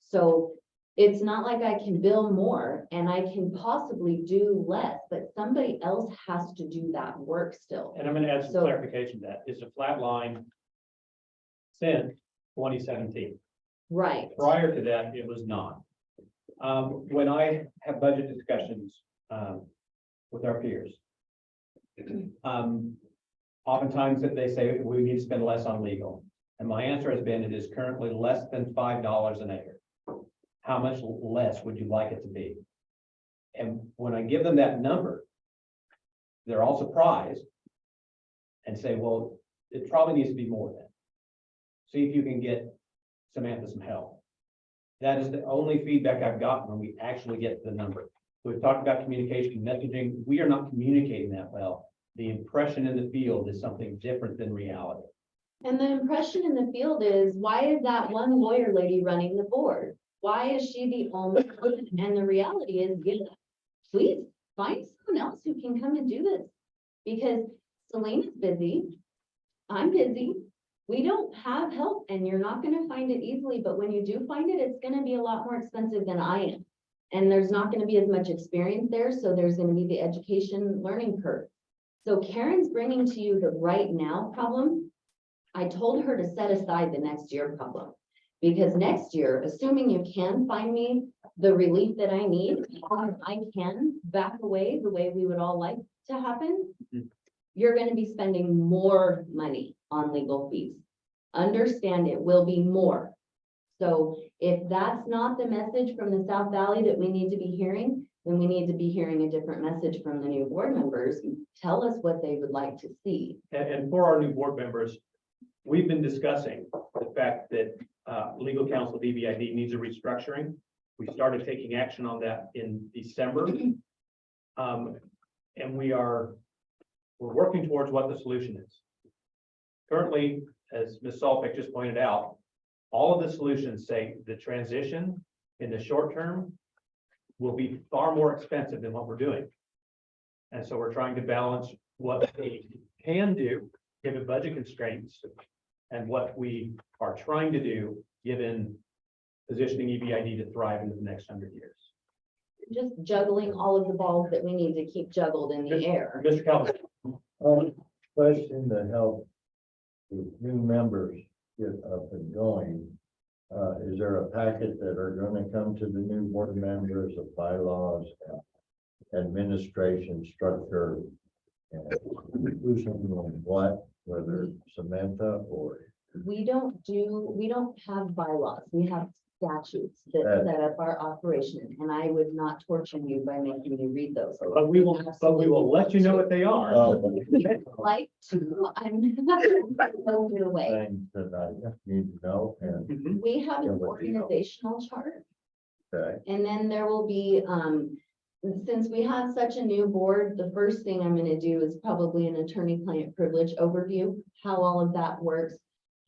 So it's not like I can bill more and I can possibly do less, but somebody else has to do that work still. And I'm going to add some So- clarification to that. It's a flat line since 2017. Right. Prior to that, it was not. When I have budget discussions with our peers, oftentimes they say we need to spend less on legal. And my answer has been, it is currently less than $5 an acre. How much less would you like it to be? And when I give them that number, they're all surprised and say, well, it probably needs to be more than. See if you can get Samantha some help. That is the only feedback I've gotten when we actually get to the number. We've talked about communication, messaging. We are not communicating that well. The impression in the field is something different than reality. And the impression in the field is, why is that one lawyer lady running the board? Why is she the only person? And the reality is, yeah, please find someone else who can come and do this. Because Selena's busy, I'm busy, we don't have help, and you're not gonna find it easily, but when you do find it, it's gonna be a lot more expensive than I am. And there's not gonna be as much experience there, so there's gonna be the education learning curve. So Karen's bringing to you the right now problem. I told her to set aside the next year problem. Because next year, assuming you can find me the relief that I need, I can back away the way we would all like to happen. You're gonna be spending more money on legal fees. Understand it will be more. So if that's not the message from the South Valley that we need to be hearing, then we need to be hearing a different message from the new board members. Tell us what they would like to see. And for our new board members, we've been discussing the fact that legal counsel of EBID needs a restructuring. We started taking action on that in December. And we're working towards what the solution is. Currently, as Ms. Salpik just pointed out, all of the solutions say the transition in the short term will be far more expensive than what we're doing. And so we're trying to balance what we can do, given budget constraints, and what we are trying to do, given positioning EBID to thrive into the next 100 years. Just juggling all of the balls that we need to keep juggled in the air. Mr. Calvin, Question to help the new members get up and going. Is there a packet that are gonna come to the new board members of bylaws, administration structure? And who's doing what, whether Samantha or? We don't have bylaws. We have statutes that set up our operation, and I would not torture you by making you read those. but we will let you know what they are. Like to, I'm not going your way. Things that I need to know and, Mhm. We have Yeah, an what do you know? organizational chart. okay, And then there will be, since we have such a new board, the first thing I'm gonna do is probably an attorney-client privilege overview, how all of that works,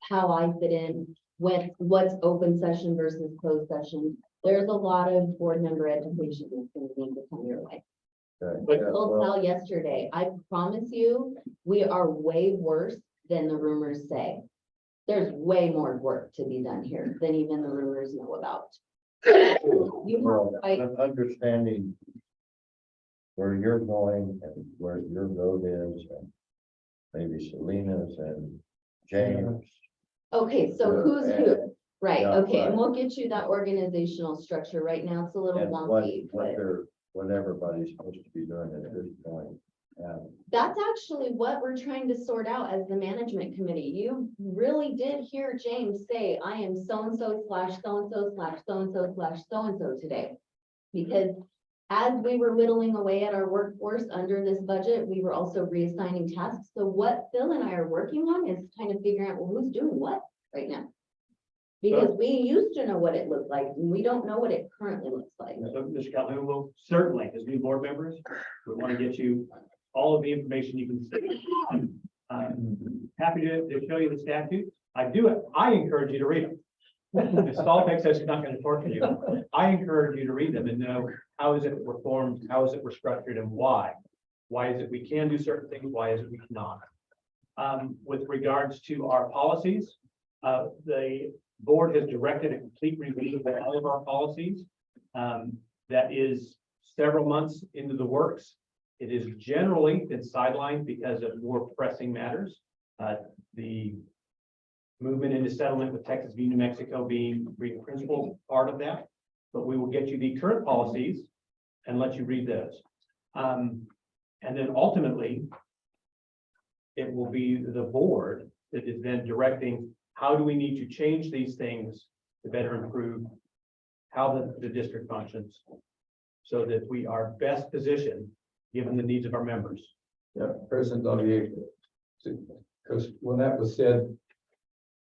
how I fit in, what's open session versus closed session. There's a lot of board member education that's gonna need to come your way. okay. But- Yeah, Told well, Sal yesterday, I promise you, we are way worse than the rumors say. There's way more work to be done here than even the rumors know about. You well, have, I, understanding where you're going and where your road is and maybe Selena's and James. okay, so Yeah, who's who? Right, yeah, okay, and right. we'll get you that organizational structure. Right now, it's a little And what wonky, but what everybody's supposed to be doing at this point. that's actually what we're trying to sort out as the management committee. You really did hear James say, I am so-and-so slash so-and-so slash so-and-so slash so-and-so today. Because as we were whittling away at our workforce under this budget, we were also reassigning tasks. So what Phil and I are working on is kind of figuring out, well, who's doing what right now? Because we used to know what it looked like, and we don't know what it currently looks like. So, Mr. Calhoun will certainly, as new board members, we want to get you all of the information you can see. Happy to show you the statute. I encourage you to read them. Ms. Stallbeck says she's not going to torture you. I encourage you to read them and know how is it we're formed, how is it we're structured, and why. Why is it we can do certain things? Why is it we cannot? With regards to our policies, the board has directed a complete review of all of our policies. That is several months into the works. It is generally been sidelined because of more pressing matters. The movement into settlement with Texas v. New Mexico being the principal part of that. But we will get you the current policies and let you read those. And then ultimately, it will be the board that is then directing, how do we need to change these things to better improve how the district functions so that we are best positioned given the needs of our members. Yeah, President Delier, because when that was said,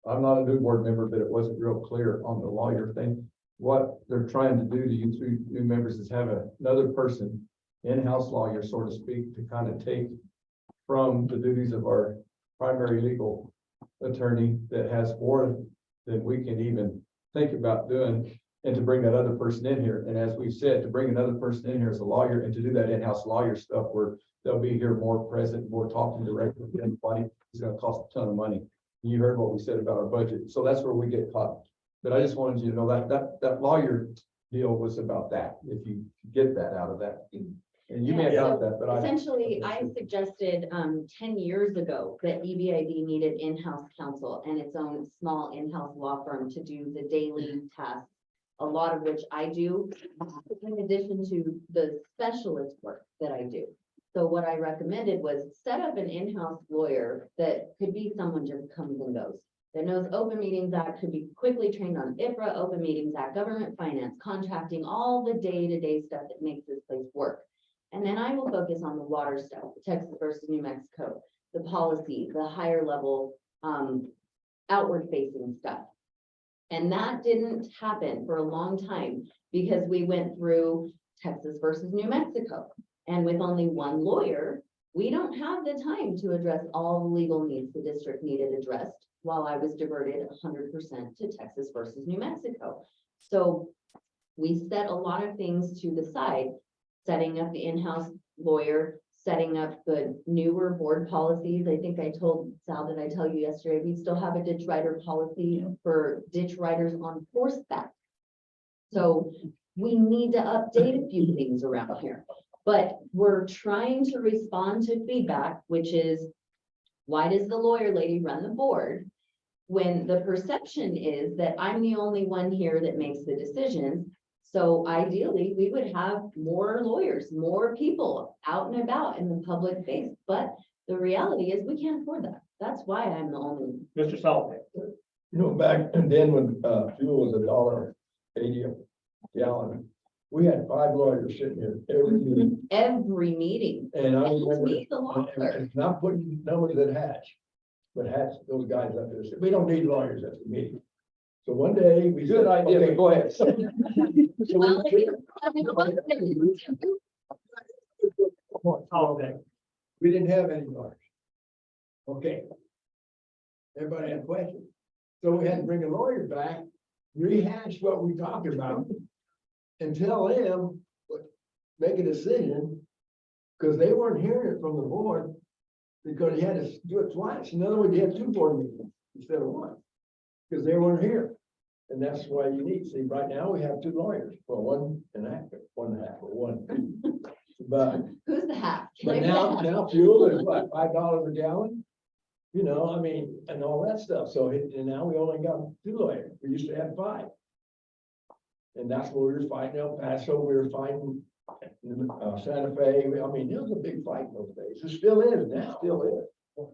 I'm not a new board member, but it wasn't real clear on the lawyer thing. What they're trying to do to you three new members is have another person, in-house lawyer, so to speak, to kind of take from the duties of our primary legal attorney that has more than we can even think about doing, and to bring that other person in here. And as we've said, to bring another person in here as a lawyer and to do that in-house lawyer stuff where they'll be here more present, more talking directly with everybody, it's gonna cost a ton of money. You heard what we said about our budget, so that's where we get caught. But I just wanted you to know that lawyer deal was about that, if you get that out of that. And you may have got that, but I. Essentially, I suggested 10 years ago that EBID needed in-house counsel and its own small in-house law firm to do the daily tasks, a lot of which I do, in addition to the specialist work that I do. So what I recommended was set up an in-house lawyer that could be someone just comes and goes. that knows Open Meetings Act, could be quickly trained on IFRA, Open Meetings Act, government finance, contracting, all the day-to-day stuff that makes this place work. And then I will focus on the water stuff, Texas versus New Mexico, the policy, the higher level, outward facing stuff. And that didn't happen for a long time because we went through Texas versus New Mexico. And with only one lawyer, we don't have the time to address all the legal needs the district needed addressed, while I was diverted 100% to Texas versus New Mexico. So we set a lot of things to the side, setting up the in-house lawyer, setting up the newer board policies. I think I told Sal, did I tell you yesterday, we still have a ditch rider policy for ditch riders on horseback. So we need to update a few things around here, but we're trying to respond to feedback, which is, why does the lawyer lady run the board when the perception is that I'm the only one here that makes the decisions? So ideally, we would have more lawyers, more people out and about in the public face, but the reality is we can't afford that. That's why I'm the only. Mr. Sullivan. You know, back then when fuel was $1.80 a gallon, we had 5 lawyers sitting here every meeting. Every meeting. And I And remember, me, the law clerk. and not putting numbers at Hatch, but Hatch, those guys up there said, we don't need lawyers at the meeting. So one day we. Good idea, but go ahead. Well, We didn't have any lawyers. Okay. Everybody had questions. So we had to bring a lawyer back, rehash what we talked about, and tell them, make a decision, because they weren't hearing it from the board, because he had to do it twice. In other words, you had 2 board meetings instead of 1, because they weren't here. And that's why you need, see, right now we have 2 lawyers, well, 1 and a half, 1.5, or 1. But, Who's the half? but now fuel is what, $5 a gallon? You know, I mean, and all that stuff. So, and now we only got 2 lawyers. We used to have 5. And that's what we were fighting El Paso, we were fighting Santa Fe. I mean, it was a big fight in those days. It still is now. Still is.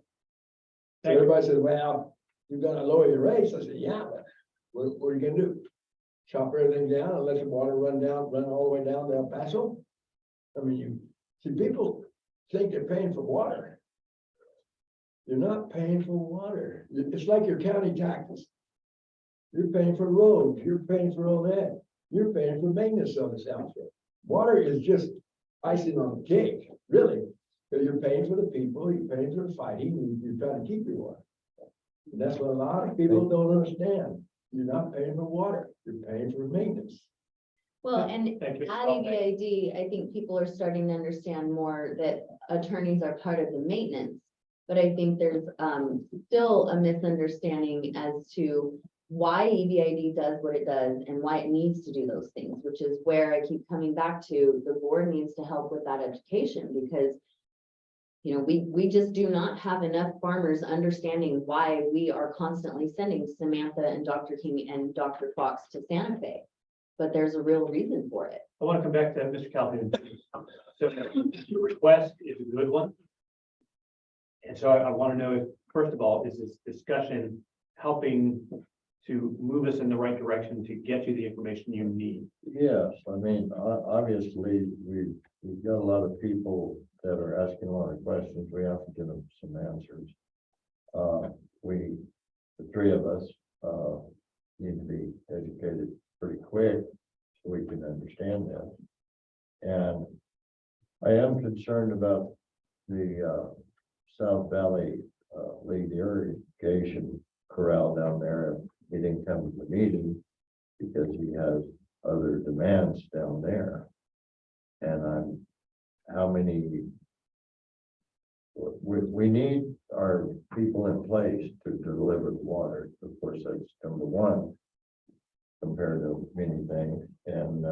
So everybody says, well, you're gonna lower your rates. I said, yeah, but what are you gonna do? Chop everything down and let the water run all the way down to El Paso? I mean, you see, people think they're paying for water. You're not paying for water. It's like your county taxes. You're paying for roads, you're paying for all that. You're paying for maintenance of this outfit. Water is just icing on the cake, really. Because you're paying for the people, you're paying for the fighting, you're trying to keep your water. And that's what a lot of people don't understand. You're not paying for water, you're paying for maintenance. Well, and Thank you. at EBID, I think people are starting to understand more that attorneys are part of the maintenance. But I think there's still a misunderstanding as to why EBID does what it does and why it needs to do those things, which is where I keep coming back to. The board needs to help with that education, because you know, we just do not have enough farmers understanding why we are constantly sending Samantha and Dr. King and Dr. Fox to Santa Fe. But there's a real reason for it. I want to come back to Mr. Calhoun. So your request is a good one. And so I want to know if, first of all, is this discussion helping to move us in the right direction to get you the information you need? Yes, I mean, obviously, we've got a lot of people that are asking a lot of questions. We have to give them some answers. The 3 of us, need to be educated pretty quick so we can understand that. And I am concerned about the, South Valley, lead irrigation corral down there. He didn't come to the meeting because he has other demands down there. And how many, we need our people in place to deliver the water. Of course, that's number 1 compared to many things. And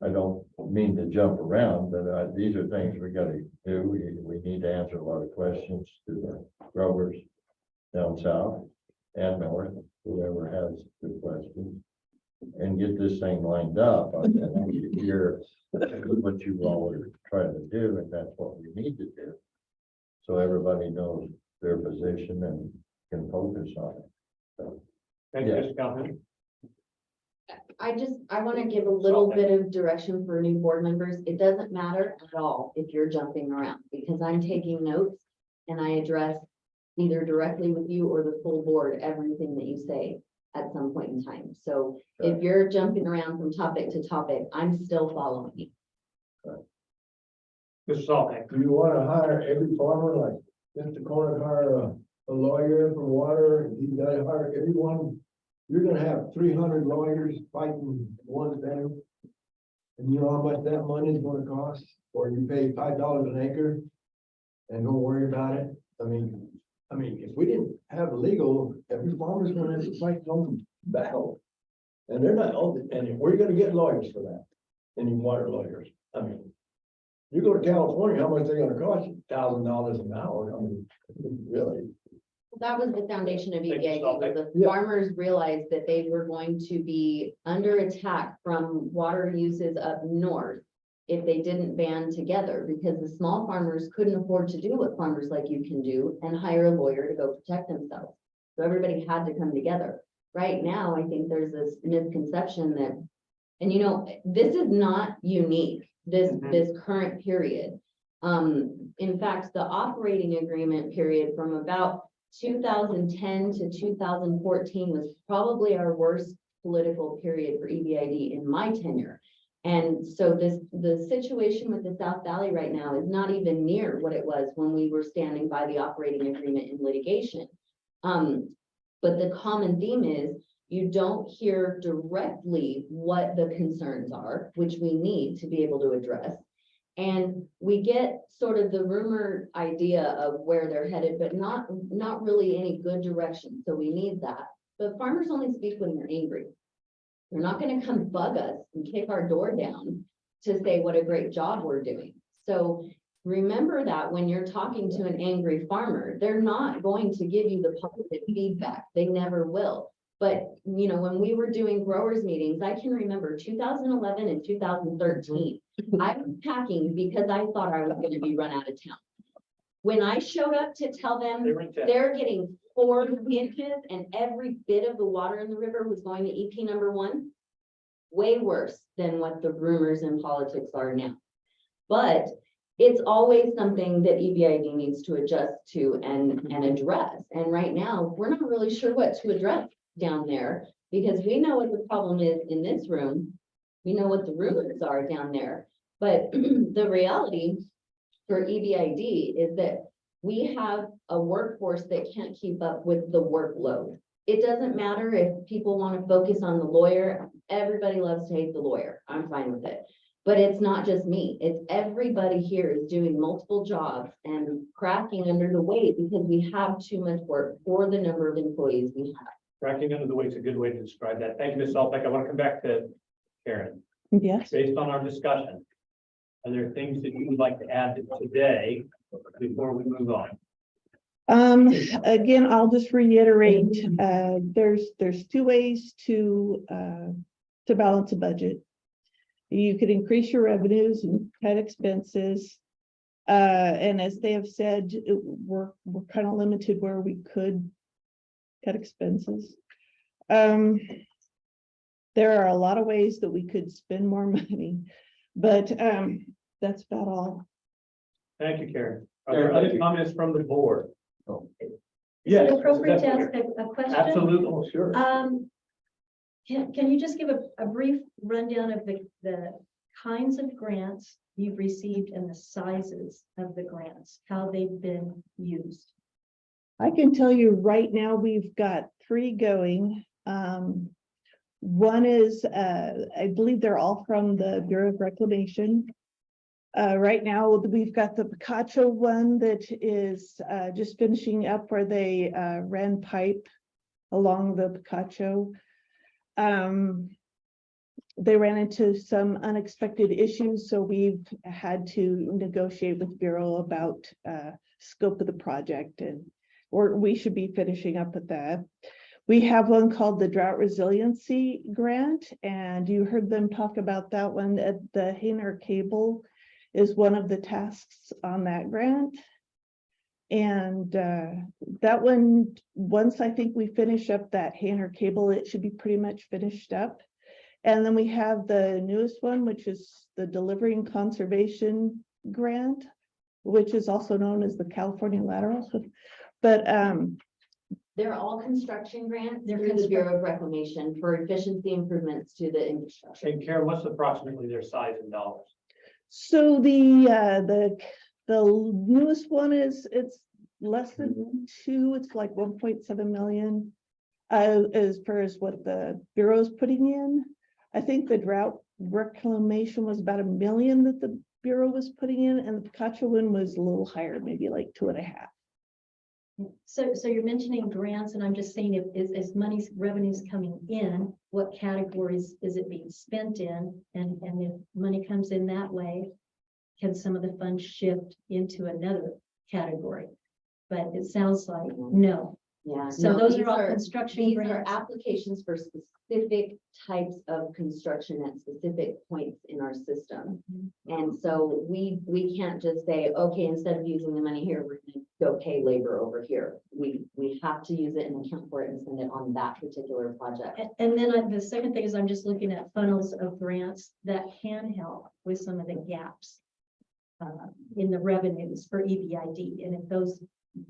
I don't mean to jump around, but these are things we got to do. We need to answer a lot of questions to the growers down south and north, whoever has good questions, and get this thing lined up. I hear what you all are trying to do, and that's what we need to do. So everybody knows their position can focus on it. Thank you, Yeah. Mr. Calhoun. I want to give a little bit of direction for new board members. It doesn't matter at all if you're jumping around, because I'm taking notes and I address either directly with you or the full board, everything that you say at some point in time. So if you're jumping around from topic to topic, I'm still following you. Mr. Salter. Do you wanna hire every farmer, like Mr. Corner hire a lawyer for water, you gotta hire everyone? You're gonna have 300 lawyers fighting one thing. And you know how much that money is gonna cost, or you pay $5 an acre and don't worry about it? I mean, if we didn't have legal, every farmer's gonna have to fight their own battle. And they're not, and where are you gonna get lawyers for that? Any water lawyers? I mean, you go to California, how much they're gonna cost you? $1,000 an hour, I mean, really? That was the foundation of Thank you, EBID. Salter. The Yeah. farmers realized that they were going to be under attack from water uses up north if they didn't band together, because the small farmers couldn't afford to do what farmers like you can do and hire a lawyer to go protect themselves. So everybody had to come together. Right now, I think there's this misconception that, and you know, this is not unique, this current period. In fact, the operating agreement period from about 2010 to 2014 was probably our worst political period for EBID in my tenure. And so the situation with the South Valley right now is not even near what it was when we were standing by the operating agreement in litigation. But the common theme is you don't hear directly what the concerns are, which we need to be able to address. And we get sort of the rumor idea of where they're headed, but not really any good direction. So we need that. But farmers only speak when they're angry. They're not going to come bug us and kick our door down to say what a great job we're doing. So remember that when you're talking to an angry farmer, they're not going to give you the positive feedback. They never will. But, you know, when we were doing growers meetings, I can remember 2011 and 2013, I was packing because I thought I was going to be run out of town. When I showed up to tell them They were in town. they're getting 4 inches and every bit of the water in the river was going to EP #1, way worse than what the rumors in politics are now. But it's always something that EBID needs to adjust to and address. And right now, we're not really sure what to address down there, because we know what the problem is in this room. We know what the rumors are down there, but the reality for EBID is that we have a workforce that can't keep up with the workload. It doesn't matter if people want to focus on the lawyer. Everybody loves to hate the lawyer. I'm fine with it. But it's not just me. It's everybody here is doing multiple jobs and cracking under the weight because we have too much work for the number of employees we have. Cracking under the weight's a good way to describe that. Thank you, Ms. Salter. I want to come back to Karen. Yes. Based on our discussion, are there things that you would like to add today before we move on? Again, I'll just reiterate, there's 2 ways to balance a budget. You could increase your revenues and cut expenses. And as they have said, we're kind of limited where we could cut expenses. There are a lot of ways that we could spend more money, but that's about all. Thank you, Karen. Are there other comments from the board? Is it appropriate to ask a question? Absolutely. Oh, sure. Can you just give a brief rundown of the kinds of grants you've received and the sizes of the grants, how they've been used? I can tell you right now, we've got 3 going. One is, I believe they're all from the Bureau of Reclamation. Right now, we've got the Picacho one that is just finishing up where they ran pipe along the Picacho. They ran into some unexpected issues, so we've had to negotiate with Bureau about scope of the project, or we should be finishing up with that. We have one called the Drought Resiliency Grant, and you heard them talk about that one. The Hainer Cable is one of the tasks on that grant. And that one, once I think we finish up that Hanner cable, it should be pretty much finished up. And then we have the newest one, which is the Delivering Conservation Grant, which is also known as the California Lateral. But They're all construction grants They're through the Bureau of Reclamation for efficiency improvements to the infrastructure. And Karen, what's approximately their size in dollars? so the newest one is, it's less than two, it's like 1.7 million. As far as what the Bureau is putting in, I think the drought reclamation was about 1 million that the Bureau was putting in, and the Picacho one was a little higher, maybe like 2.5. So you're mentioning grants, and I'm just saying, if as money's revenues coming in, what categories is it being spent in? And if money comes in that way, can some of the funds shift into another category? But it sounds like no. Yeah. So no, those these are all construction These are grants. applications for specific types of construction at specific points in our system. And so we can't just say, okay, instead of using the money here, we're gonna go pay labor over here. We have to use it and account for it and spend it on that particular project. And then the second thing is I'm just looking at funnels of grants that can help with some of the gaps in the revenues for EBID. And if those,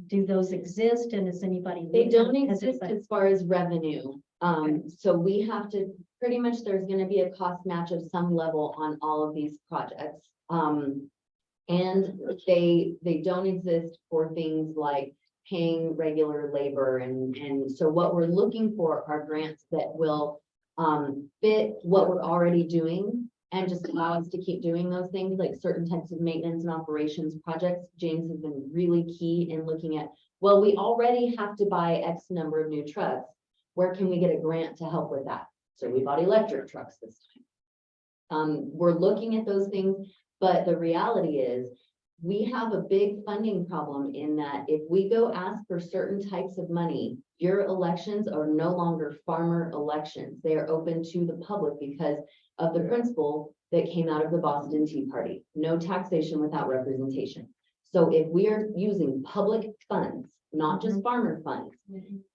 do those exist, and is anybody? They don't has it- exist as far as revenue. So we have to, pretty much, there's gonna be a cost match of some level on all of these projects. And they don't exist for things like paying regular labor, and so what we're looking for are grants that will fit what we're already doing and just allow us to keep doing those things, like certain types of maintenance and operations projects. James has been really key in looking at, well, we already have to buy X number of new trucks. Where can we get a grant to help with that? So we bought electric trucks this time. We're looking at those things, but the reality is we have a big funding problem in that if we go ask for certain types of money, your elections are no longer farmer elections. They are open to the public because of the principle that came out of the Boston Tea Party, no taxation without representation. So if we are using public funds, not just farmer funds,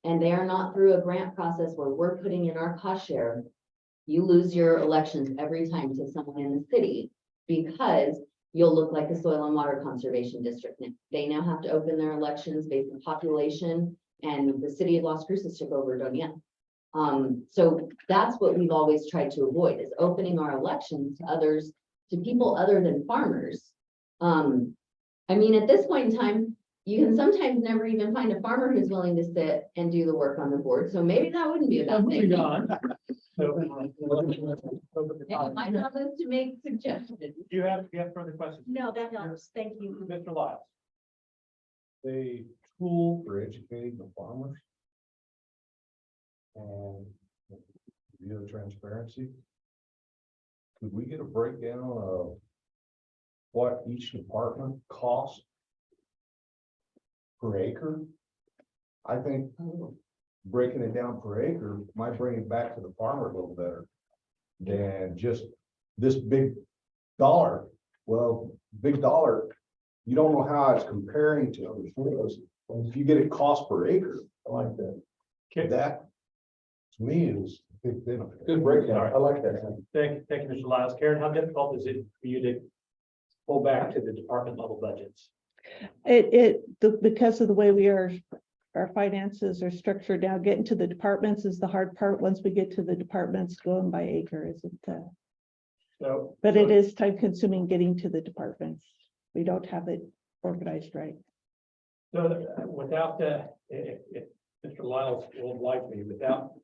and they are not through a grant process where we're putting in our cost share, you lose your elections every time to someone in the city because you'll look like a soil and water conservation district. They now have to open their elections based on population, and the city of Las Cruces took over Doña. So that's what we've always tried to avoid, is opening our elections to others, to people other than farmers. I mean, at this point in time, you can sometimes never even find a farmer who's willing to sit and do the work on the board. So maybe that wouldn't be a bad thing. And my job is to make suggestions. You have further questions? No, that helps. Thank you. Mr. Lyles? A tool for educating the farmers. And via transparency. Could we get a breakdown of what each department costs per acre? I think breaking it down per acre might bring it back to the farmer a little better than just this big dollar. Well, big dollar, you don't know how it's comparing to other things. If you get it cost per acre, I like that. That, to me, is a big benefit. Good breakdown. I like that. Thank you, Mr. Lyles. Karen, how difficult is it for you to pull back to the department level budgets? Because of the way our finances are structured now, getting to the departments is the hard part. Once we get to the departments, going by acre isn't, but it is time consuming getting to the departments. We don't have it organized right. So without if Mr. Lyles will oblige me, without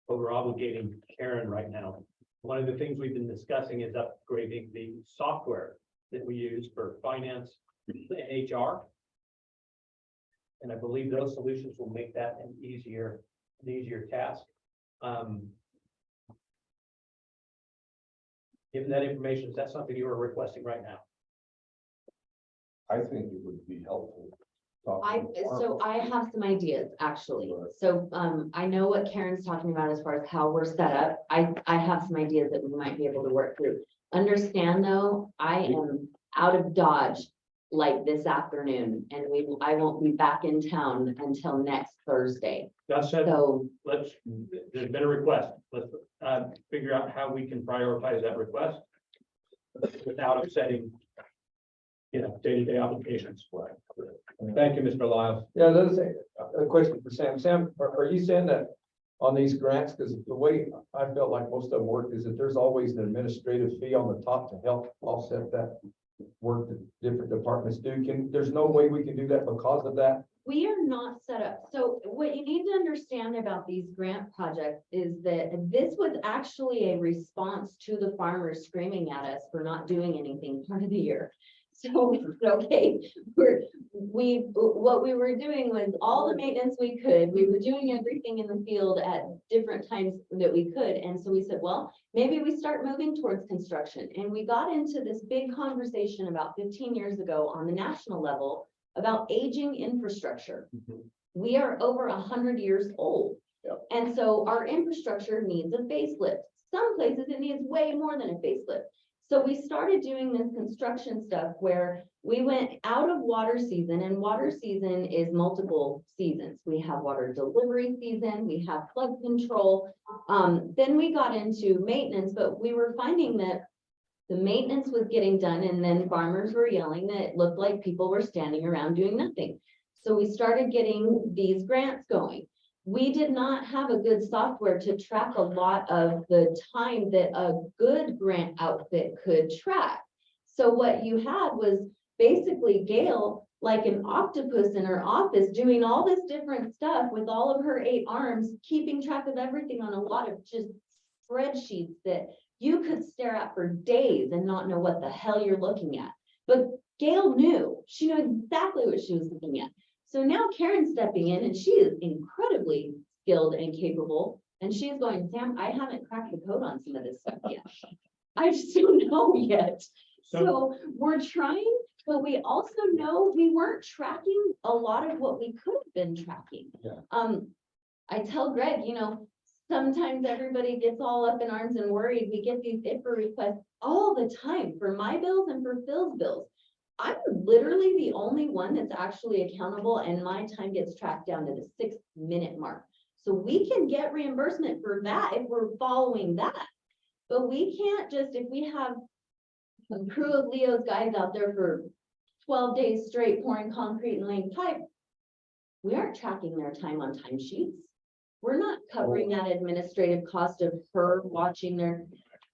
over obligating Karen right now, one of the things we've been discussing is upgrading the software that we use for finance and HR. And I believe those solutions will make that an easier task. Given that information, is that something you are requesting right now? I think it would be helpful. So I have some ideas, actually. So I know what Karen's talking about as far as how we're set up. I have some ideas that we might be able to work through. Understand though, I am out of Dodge like this afternoon, and I won't be back in town until next Thursday. That said, So, there's been a request. Let's, figure out how we can prioritize that request without upsetting, day-to-day obligations. Thank you, Mr. Lyles. Yeah, there's a question for Sam. Sam, are you saying that on these grants, because the way I felt like most of them work is that there's always an administrative fee on the top to help offset that work that different departments do. There's no way we can do that because of that? we are not set up. So what you need to understand about these grant projects is that this was actually a response to the farmers screaming at us for not doing anything part of the year. So, okay, what we were doing was all the maintenance we could. We were doing everything in the field at different times that we could. And so we said, well, maybe we start moving towards construction. And we got into this big conversation about 15 years ago on the national level about aging infrastructure. We are over 100 years old. Yep. And so our infrastructure needs a facelift. Some places it needs way more than a facelift. So we started doing this construction stuff where we went out of water season, and water season is multiple seasons. We have water delivery season, we have flood control. Then we got into maintenance, but we were finding that the maintenance was getting done, and then farmers were yelling that it looked like people were standing around doing nothing. So we started getting these grants going. We did not have a good software to track a lot of the time that a good grant outfit could track. So what you had was basically Gail, like an octopus in her office, doing all this different stuff with all of her 8 arms, keeping track of everything on a lot of just spreadsheets that you could stare at for days and not know what the hell you're looking at. But Gail knew, she knew exactly what she was looking at. So now Karen's stepping in, and she is incredibly skilled and capable. And she's going, Sam, I haven't cracked the code on some of this stuff yet. I just don't know yet. So we're trying, but we also know we weren't tracking a lot of what we could have been tracking. Yeah. I tell Greg, sometimes everybody gets all up in arms and worried. We get these IFRA requests all the time for my bills and for Phil's bills. I'm literally the only one that's actually accountable, and my time gets tracked down to the 6-minute mark. So we can get reimbursement for that if we're following that. But we can't just, if we have a crew of Leo's guys out there for 12 days straight pouring concrete and laying pipe, we aren't tracking their time on timesheets. We're not covering that administrative cost of her watching their,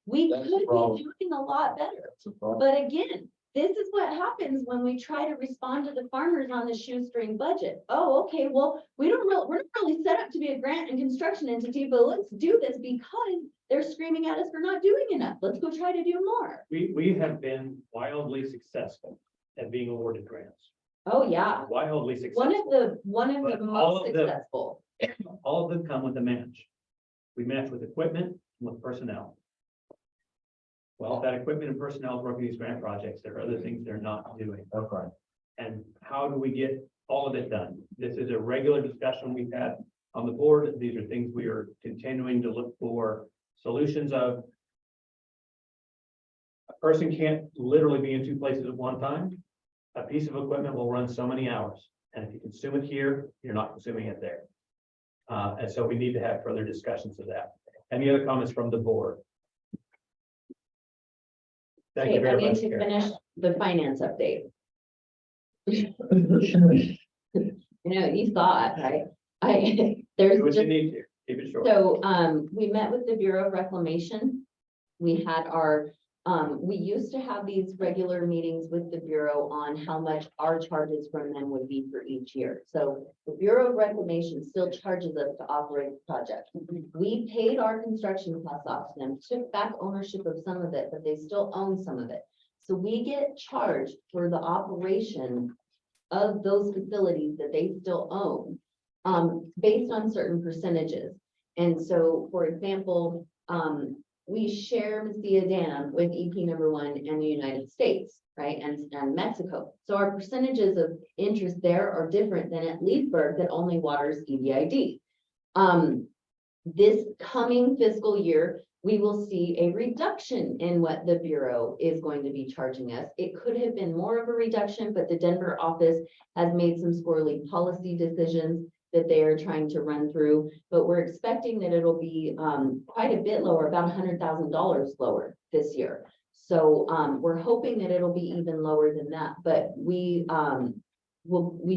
we That's could the be problem. doing a lot better. That's a problem. But again, this is what happens when we try to respond to the farmers on the shoestring budget. Oh, okay, well, we're not really set up to be a grant and construction entity, but let's do this because they're screaming at us for not doing enough. Let's go try to do more. We have been wildly successful at being awarded grants. Oh, yeah. Wildly successful. One of But the all most of them- successful. All of them come with a match. We match with equipment, and with personnel. Well, if that equipment and personnel is working these grant projects, there are other things they're not doing. Okay. And how do we get all of it done? This is a regular discussion we've had on the board. These are things we are continuing to look for solutions of. A person can't literally be in 2 places at one time. A piece of equipment will run so many hours, and if you consume it here, you're not consuming it there. And so we need to have further discussions of that. Any other comments from the board? Thank you Okay, I very need much, to Karen. finish the finance update. You saw it, right? Do There's what you just, need to, keep it short. so, we met with the Bureau of Reclamation. We had we used to have these regular meetings with the Bureau on how much our charges from them would be for each year. So the Bureau of Reclamation still charges us to operate the project. We paid our construction costs off to them, took back ownership of some of it, but they still own some of it. So we get charged for the operation of those facilities that they still own, based on certain percentages. And so, for example, we share Mesilla Dam with EP #1 and the United States, right, and Mexico. So our percentages of interest there are different than at Leesburg that only waters EBID. this coming fiscal year, we will see a reduction in what the Bureau is going to be charging us. It could have been more of a reduction, but the Denver office has made some squirrely policy decisions that they are trying to run through. But we're expecting that it'll be quite a bit lower, about $100,000 lower this year. So we're hoping that it'll be even lower than that, but we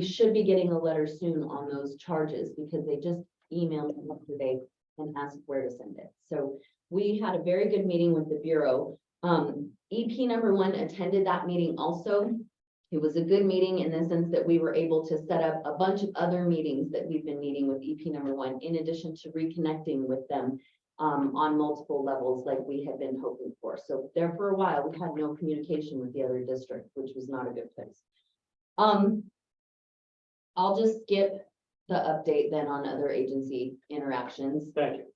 should be getting a letter soon on those charges because they just emailed me yesterday and asked where to send it. So we had a very good meeting with the Bureau. EP number 1 attended that meeting also. It was a good meeting in the sense that we were able to set up a bunch of other meetings that we've been meeting with EP number 1, in addition to reconnecting with them on multiple levels like we had been hoping for. So there for a while, we had no communication with the other district, which was not a good place. I'll just skip the update then on other agency interactions. Thank you.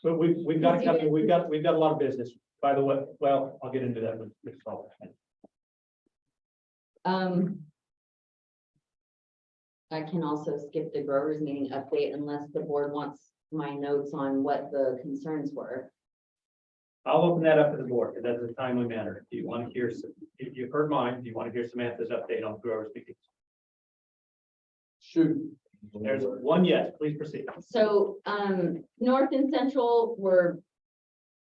But we've got, we've got a lot of business, by the way. Well, I'll get into that with Ms. Salter. I can also skip the growers meeting update unless the board wants my notes on what the concerns were. I'll open that up to the board, because that's a timely matter. Do you want to hear some, if you've heard mine, do you want to hear Samantha's update on growers meetings? Shoot. There's one yes, please proceed. So, North and Central were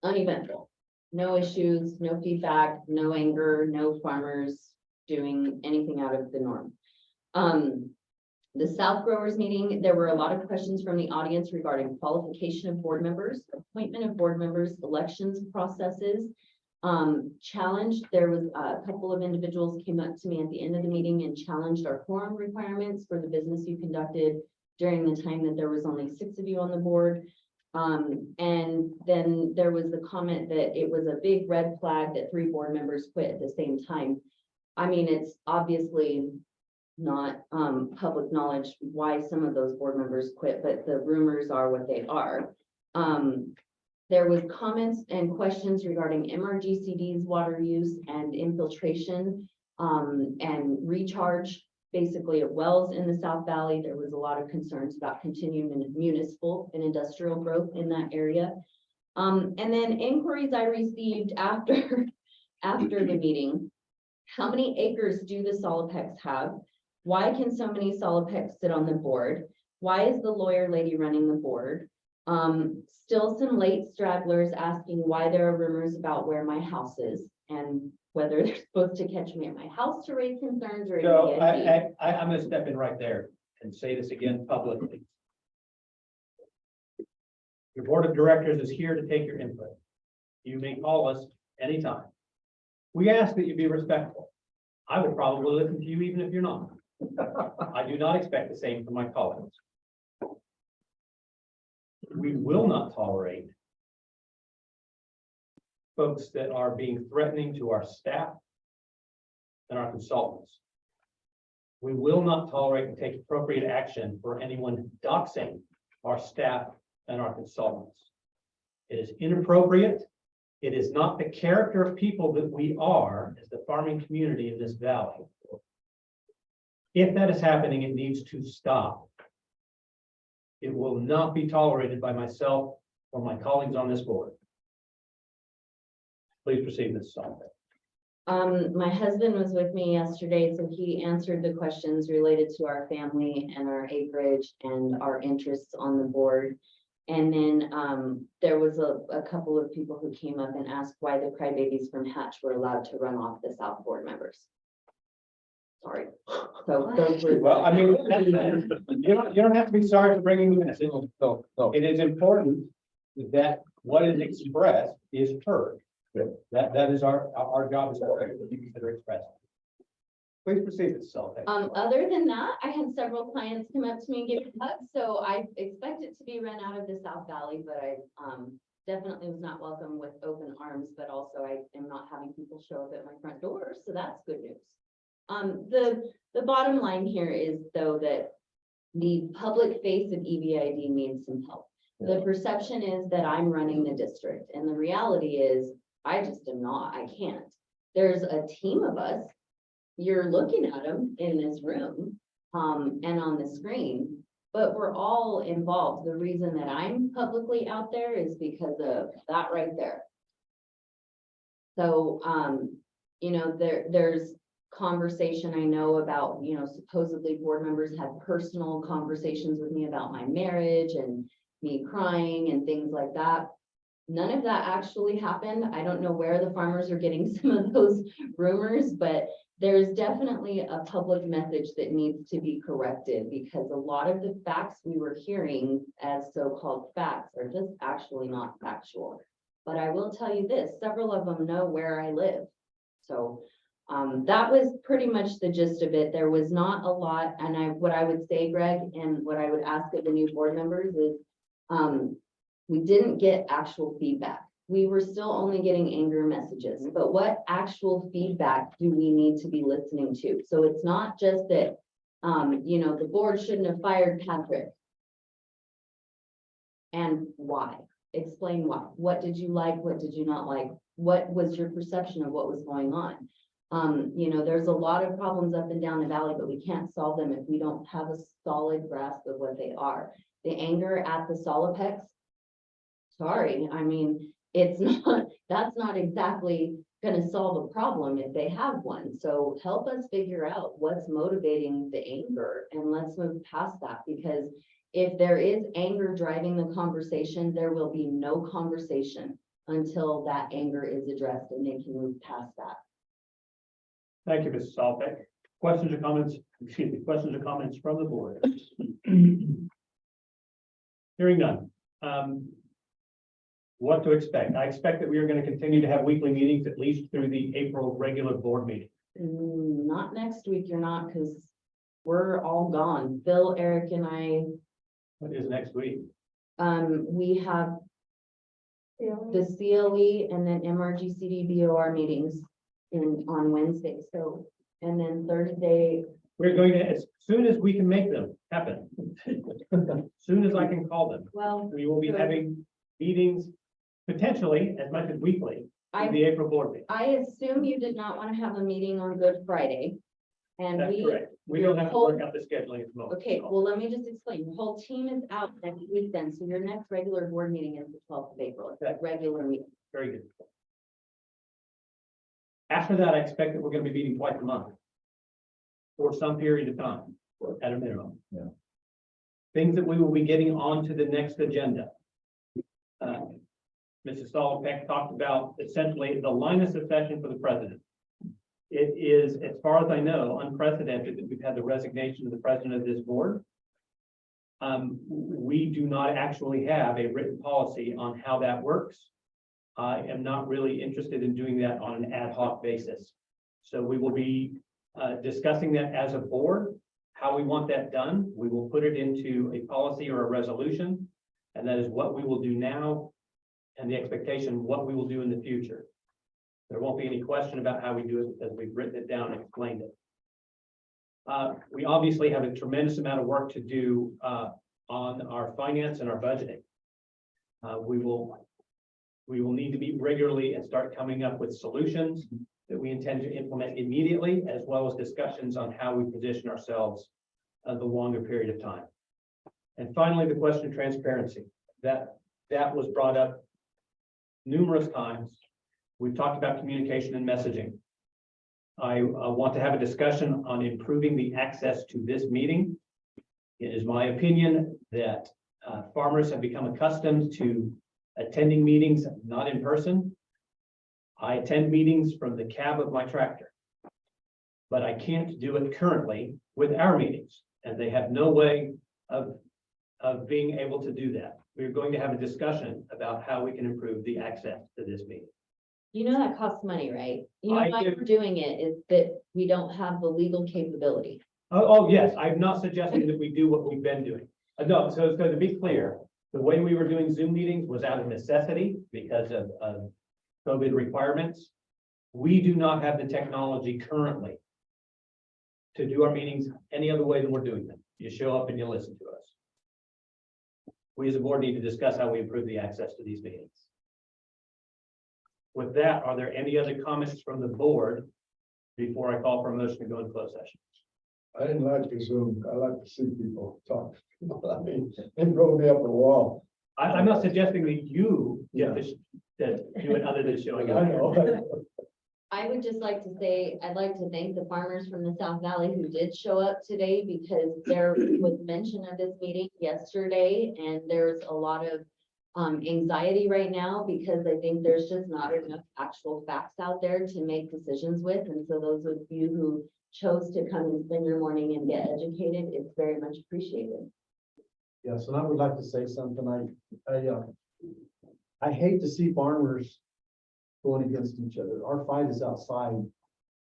uneventful. No issues, no feedback, no anger, no farmers doing anything out of the norm. The South Growers meeting, there were a lot of questions from the audience regarding qualification of board members, appointment of board members, elections processes. Challenged, there was a couple of individuals came up to me at the end of the meeting and challenged our quorum requirements for the business you conducted during the time that there was only 6 of you on the board. And then there was the comment that it was a big red flag that 3 board members quit at the same time. I mean, it's obviously not public knowledge why some of those board members quit, but the rumors are what they are. There was comments and questions regarding MRGCD's water use and infiltration and recharge, basically at wells in the South Valley. There was a lot of concerns about continuing municipal and industrial growth in that area. And then inquiries I received after the meeting. How many acres do the Solipex have? Why can so many Solipex sit on the board? Why is the lawyer lady running the board? Still some late stragglers asking why there are rumors about where my house is and whether they're supposed to catch me at my house to raise concerns or. So I'm gonna step in right there and say this again publicly. Your board of directors is here to take your input. You may call us anytime. We ask that you be respectful. I will probably listen to you even if you're not. I do not expect the same from my colleagues. We will not tolerate folks that are being threatening to our staff and our consultants. We will not tolerate and take appropriate action for anyone doxing our staff and our consultants. It is inappropriate. It is not the character of people that we are as the farming community in this valley. If that is happening, it needs to stop. It will not be tolerated by myself or my colleagues on this board. Please proceed, Ms. Salter. My husband was with me yesterday, so he answered the questions related to our family and our acreage and our interests on the board. And then there was a couple of people who came up and asked why the crybabies from Hatch were allowed to run off the South Board members. Sorry. So those were. Well, I mean, you don't have to be sorry for bringing this. No. It is important that what is expressed is heard. That is our job is to consider expressed. Please proceed, Ms. Salter. Other than that, I had several clients come up to me and give me hugs, so I expect it to be run out of the South Valley, but I definitely was not welcome with open arms, but also I am not having people show up at my front door, so that's good news. The bottom line here is though that the public face of EBID needs some help. The perception is that I'm running the district, and the reality is I just am not. I can't. There's a team of us. You're looking at them in this room and on the screen. but we're all involved. The reason that I'm publicly out there is because of that right there. So, you know, there's conversation I know about, you know, supposedly board members had personal conversations with me about my marriage and me crying and things like that. None of that actually happened. I don't know where the farmers are getting some of those rumors, but there's definitely a public message that needs to be corrected because a lot of the facts we were hearing as so-called facts are just actually not factual. But I will tell you this, several of them know where I live. So that was pretty much the gist of it. There was not a lot, and what I would say, Greg, and what I would ask of the new board members is, we didn't get actual feedback. We were still only getting anger messages, but what actual feedback do we need to be listening to? So it's not just that, you know, the board shouldn't have fired Patrick. And why? Explain why. What did you like? What did you not like? What was your perception of what was going on? You know, there's a lot of problems up and down the valley, but we can't solve them if we don't have a solid grasp of what they are. The anger at the Solopex, sorry, I mean, it's not, that's not exactly gonna solve a problem if they have one. So help us figure out what's motivating the anger and let's move past that, because if there is anger driving the conversation, there will be no conversation until that anger is addressed and they can move past that. Thank you, Mrs. Solbeck. Questions or comments, excuse me, questions or comments from the board? Hearing none. What to expect? I expect that we are going to continue to have weekly meetings at least through the April regular board meeting. Not next week, you're not, because we're all gone. Bill, Eric, and I, What is next week? we have the CLE and then MRGCD BOR meetings on Wednesday. So, and then Thursday, We're going to, as soon as we can make them happen, as soon as I can call them, well, we will be having meetings potentially as much as weekly in the April board meeting. I assume you did not want to have a meeting on Good Friday. And That's we, correct. We don't have to work out the scheduling at the moment. okay, well, let me just explain. Your whole team is out next week then, so your next regular board meeting is the 12th of April. It's a regular meeting. Very good. After that, I expect that we're going to be meeting twice a month for some period of time, at a minimum. Yeah. Things that we will be getting onto the next agenda. Mrs. Solopek talked about essentially the line of succession for the president. It is, as far as I know, unprecedented that we've had the resignation of the president of this board. We do not actually have a written policy on how that works. I am not really interested in doing that on an ad hoc basis. So we will be discussing that as a board, how we want that done. We will put it into a policy or a resolution, and that is what we will do now and the expectation what we will do in the future. There won't be any question about how we do it because we've written it down and explained it. We obviously have a tremendous amount of work to do on our finance and our budgeting. We will need to meet regularly and start coming up with solutions that we intend to implement immediately, as well as discussions on how we position ourselves the longer period of time. And finally, the question of transparency. That was brought up numerous times. We've talked about communication and messaging. I want to have a discussion on improving the access to this meeting. It is my opinion that farmers have become accustomed to attending meetings not in person. I attend meetings from the cab of my tractor, but I can't do it currently with our meetings, and they have no way of being able to do that. We're going to have a discussion about how we can improve the access to this meeting. You know that costs money, right? You know I why do. we're doing it is that we don't have the legal capability. Oh, yes, I'm not suggesting that we do what we've been doing. No, so to be clear, the way we were doing Zoom meetings was out of necessity because of COVID requirements. We do not have the technology currently to do our meetings any other way than we're doing them. You show up and you listen to us. We as a board need to discuss how we improve the access to these meetings. With that, are there any other comments from the board before I call for a motion to go into closed session? I didn't like the Zoom. I like to see people talk. I mean, it drove me up the wall. I'm not suggesting that you get to, to do it other than showing I up. know. I would just like to say, I'd like to thank the farmers from the South Valley who did show up today because there was mention of this meeting yesterday and there's a lot of anxiety right now because I think there's just not enough actual facts out there to make decisions with. And so those of you who chose to come and spend your morning and get educated, it's very much appreciated. Yes, and I would like to say something. I hate to see farmers going against each other. Our fight is outside.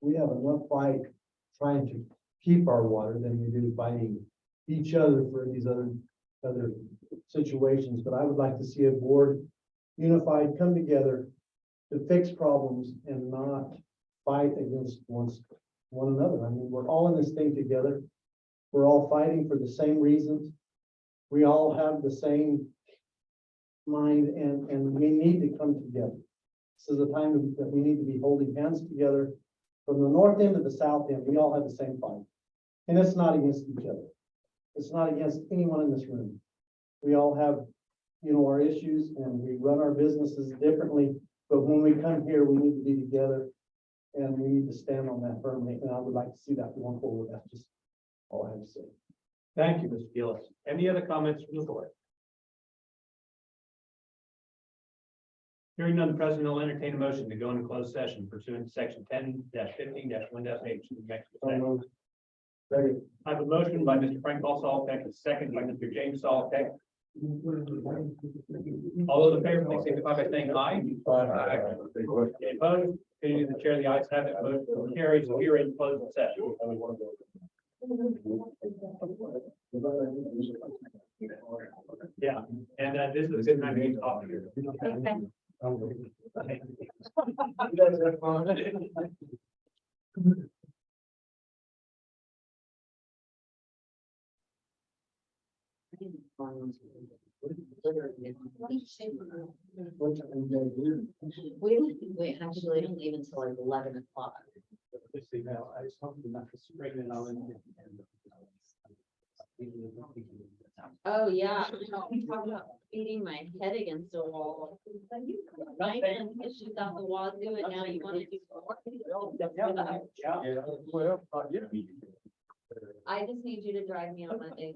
We have enough fight trying to keep our water than we do fighting each other for these other situations. But I would like to see a board unified, come together to fix problems and not fight against one another. I mean, we're all in this thing together. We're all fighting for the same reasons. We all have the same mind and we need to come together. This is a time that we need to be holding hands together. From the north end to the south end, we all have the same fight. And it's not against each other. It's not against anyone in this room. We all have, our issues and we run our businesses differently. But when we come here, we need to be together and we need to stand on that firmly. And I would like to see that going forward. That's just all I have to say. Thank you, Mr. Gillis. Any other comments from the board? Hearing none, the president will entertain a motion to go into closed session pursuant to section 10-15-1-H of the Mexico statute. I have a motion by Mr. Frank Saltek, a second by Mr. James Saltek. All those in favor, please signify by saying aye. Any opposed? Continue to chair, the ayes have it. Motion carries. We are in closed session. Yeah, and this is a good time to get off here. We actually don't leave until like 11 o'clock. I was talking about this pregnant on. Oh, yeah. I'm talking about beating my head against a wall. My man issues out the wazoo and now you want to do more. I just need you to drive me on Monday.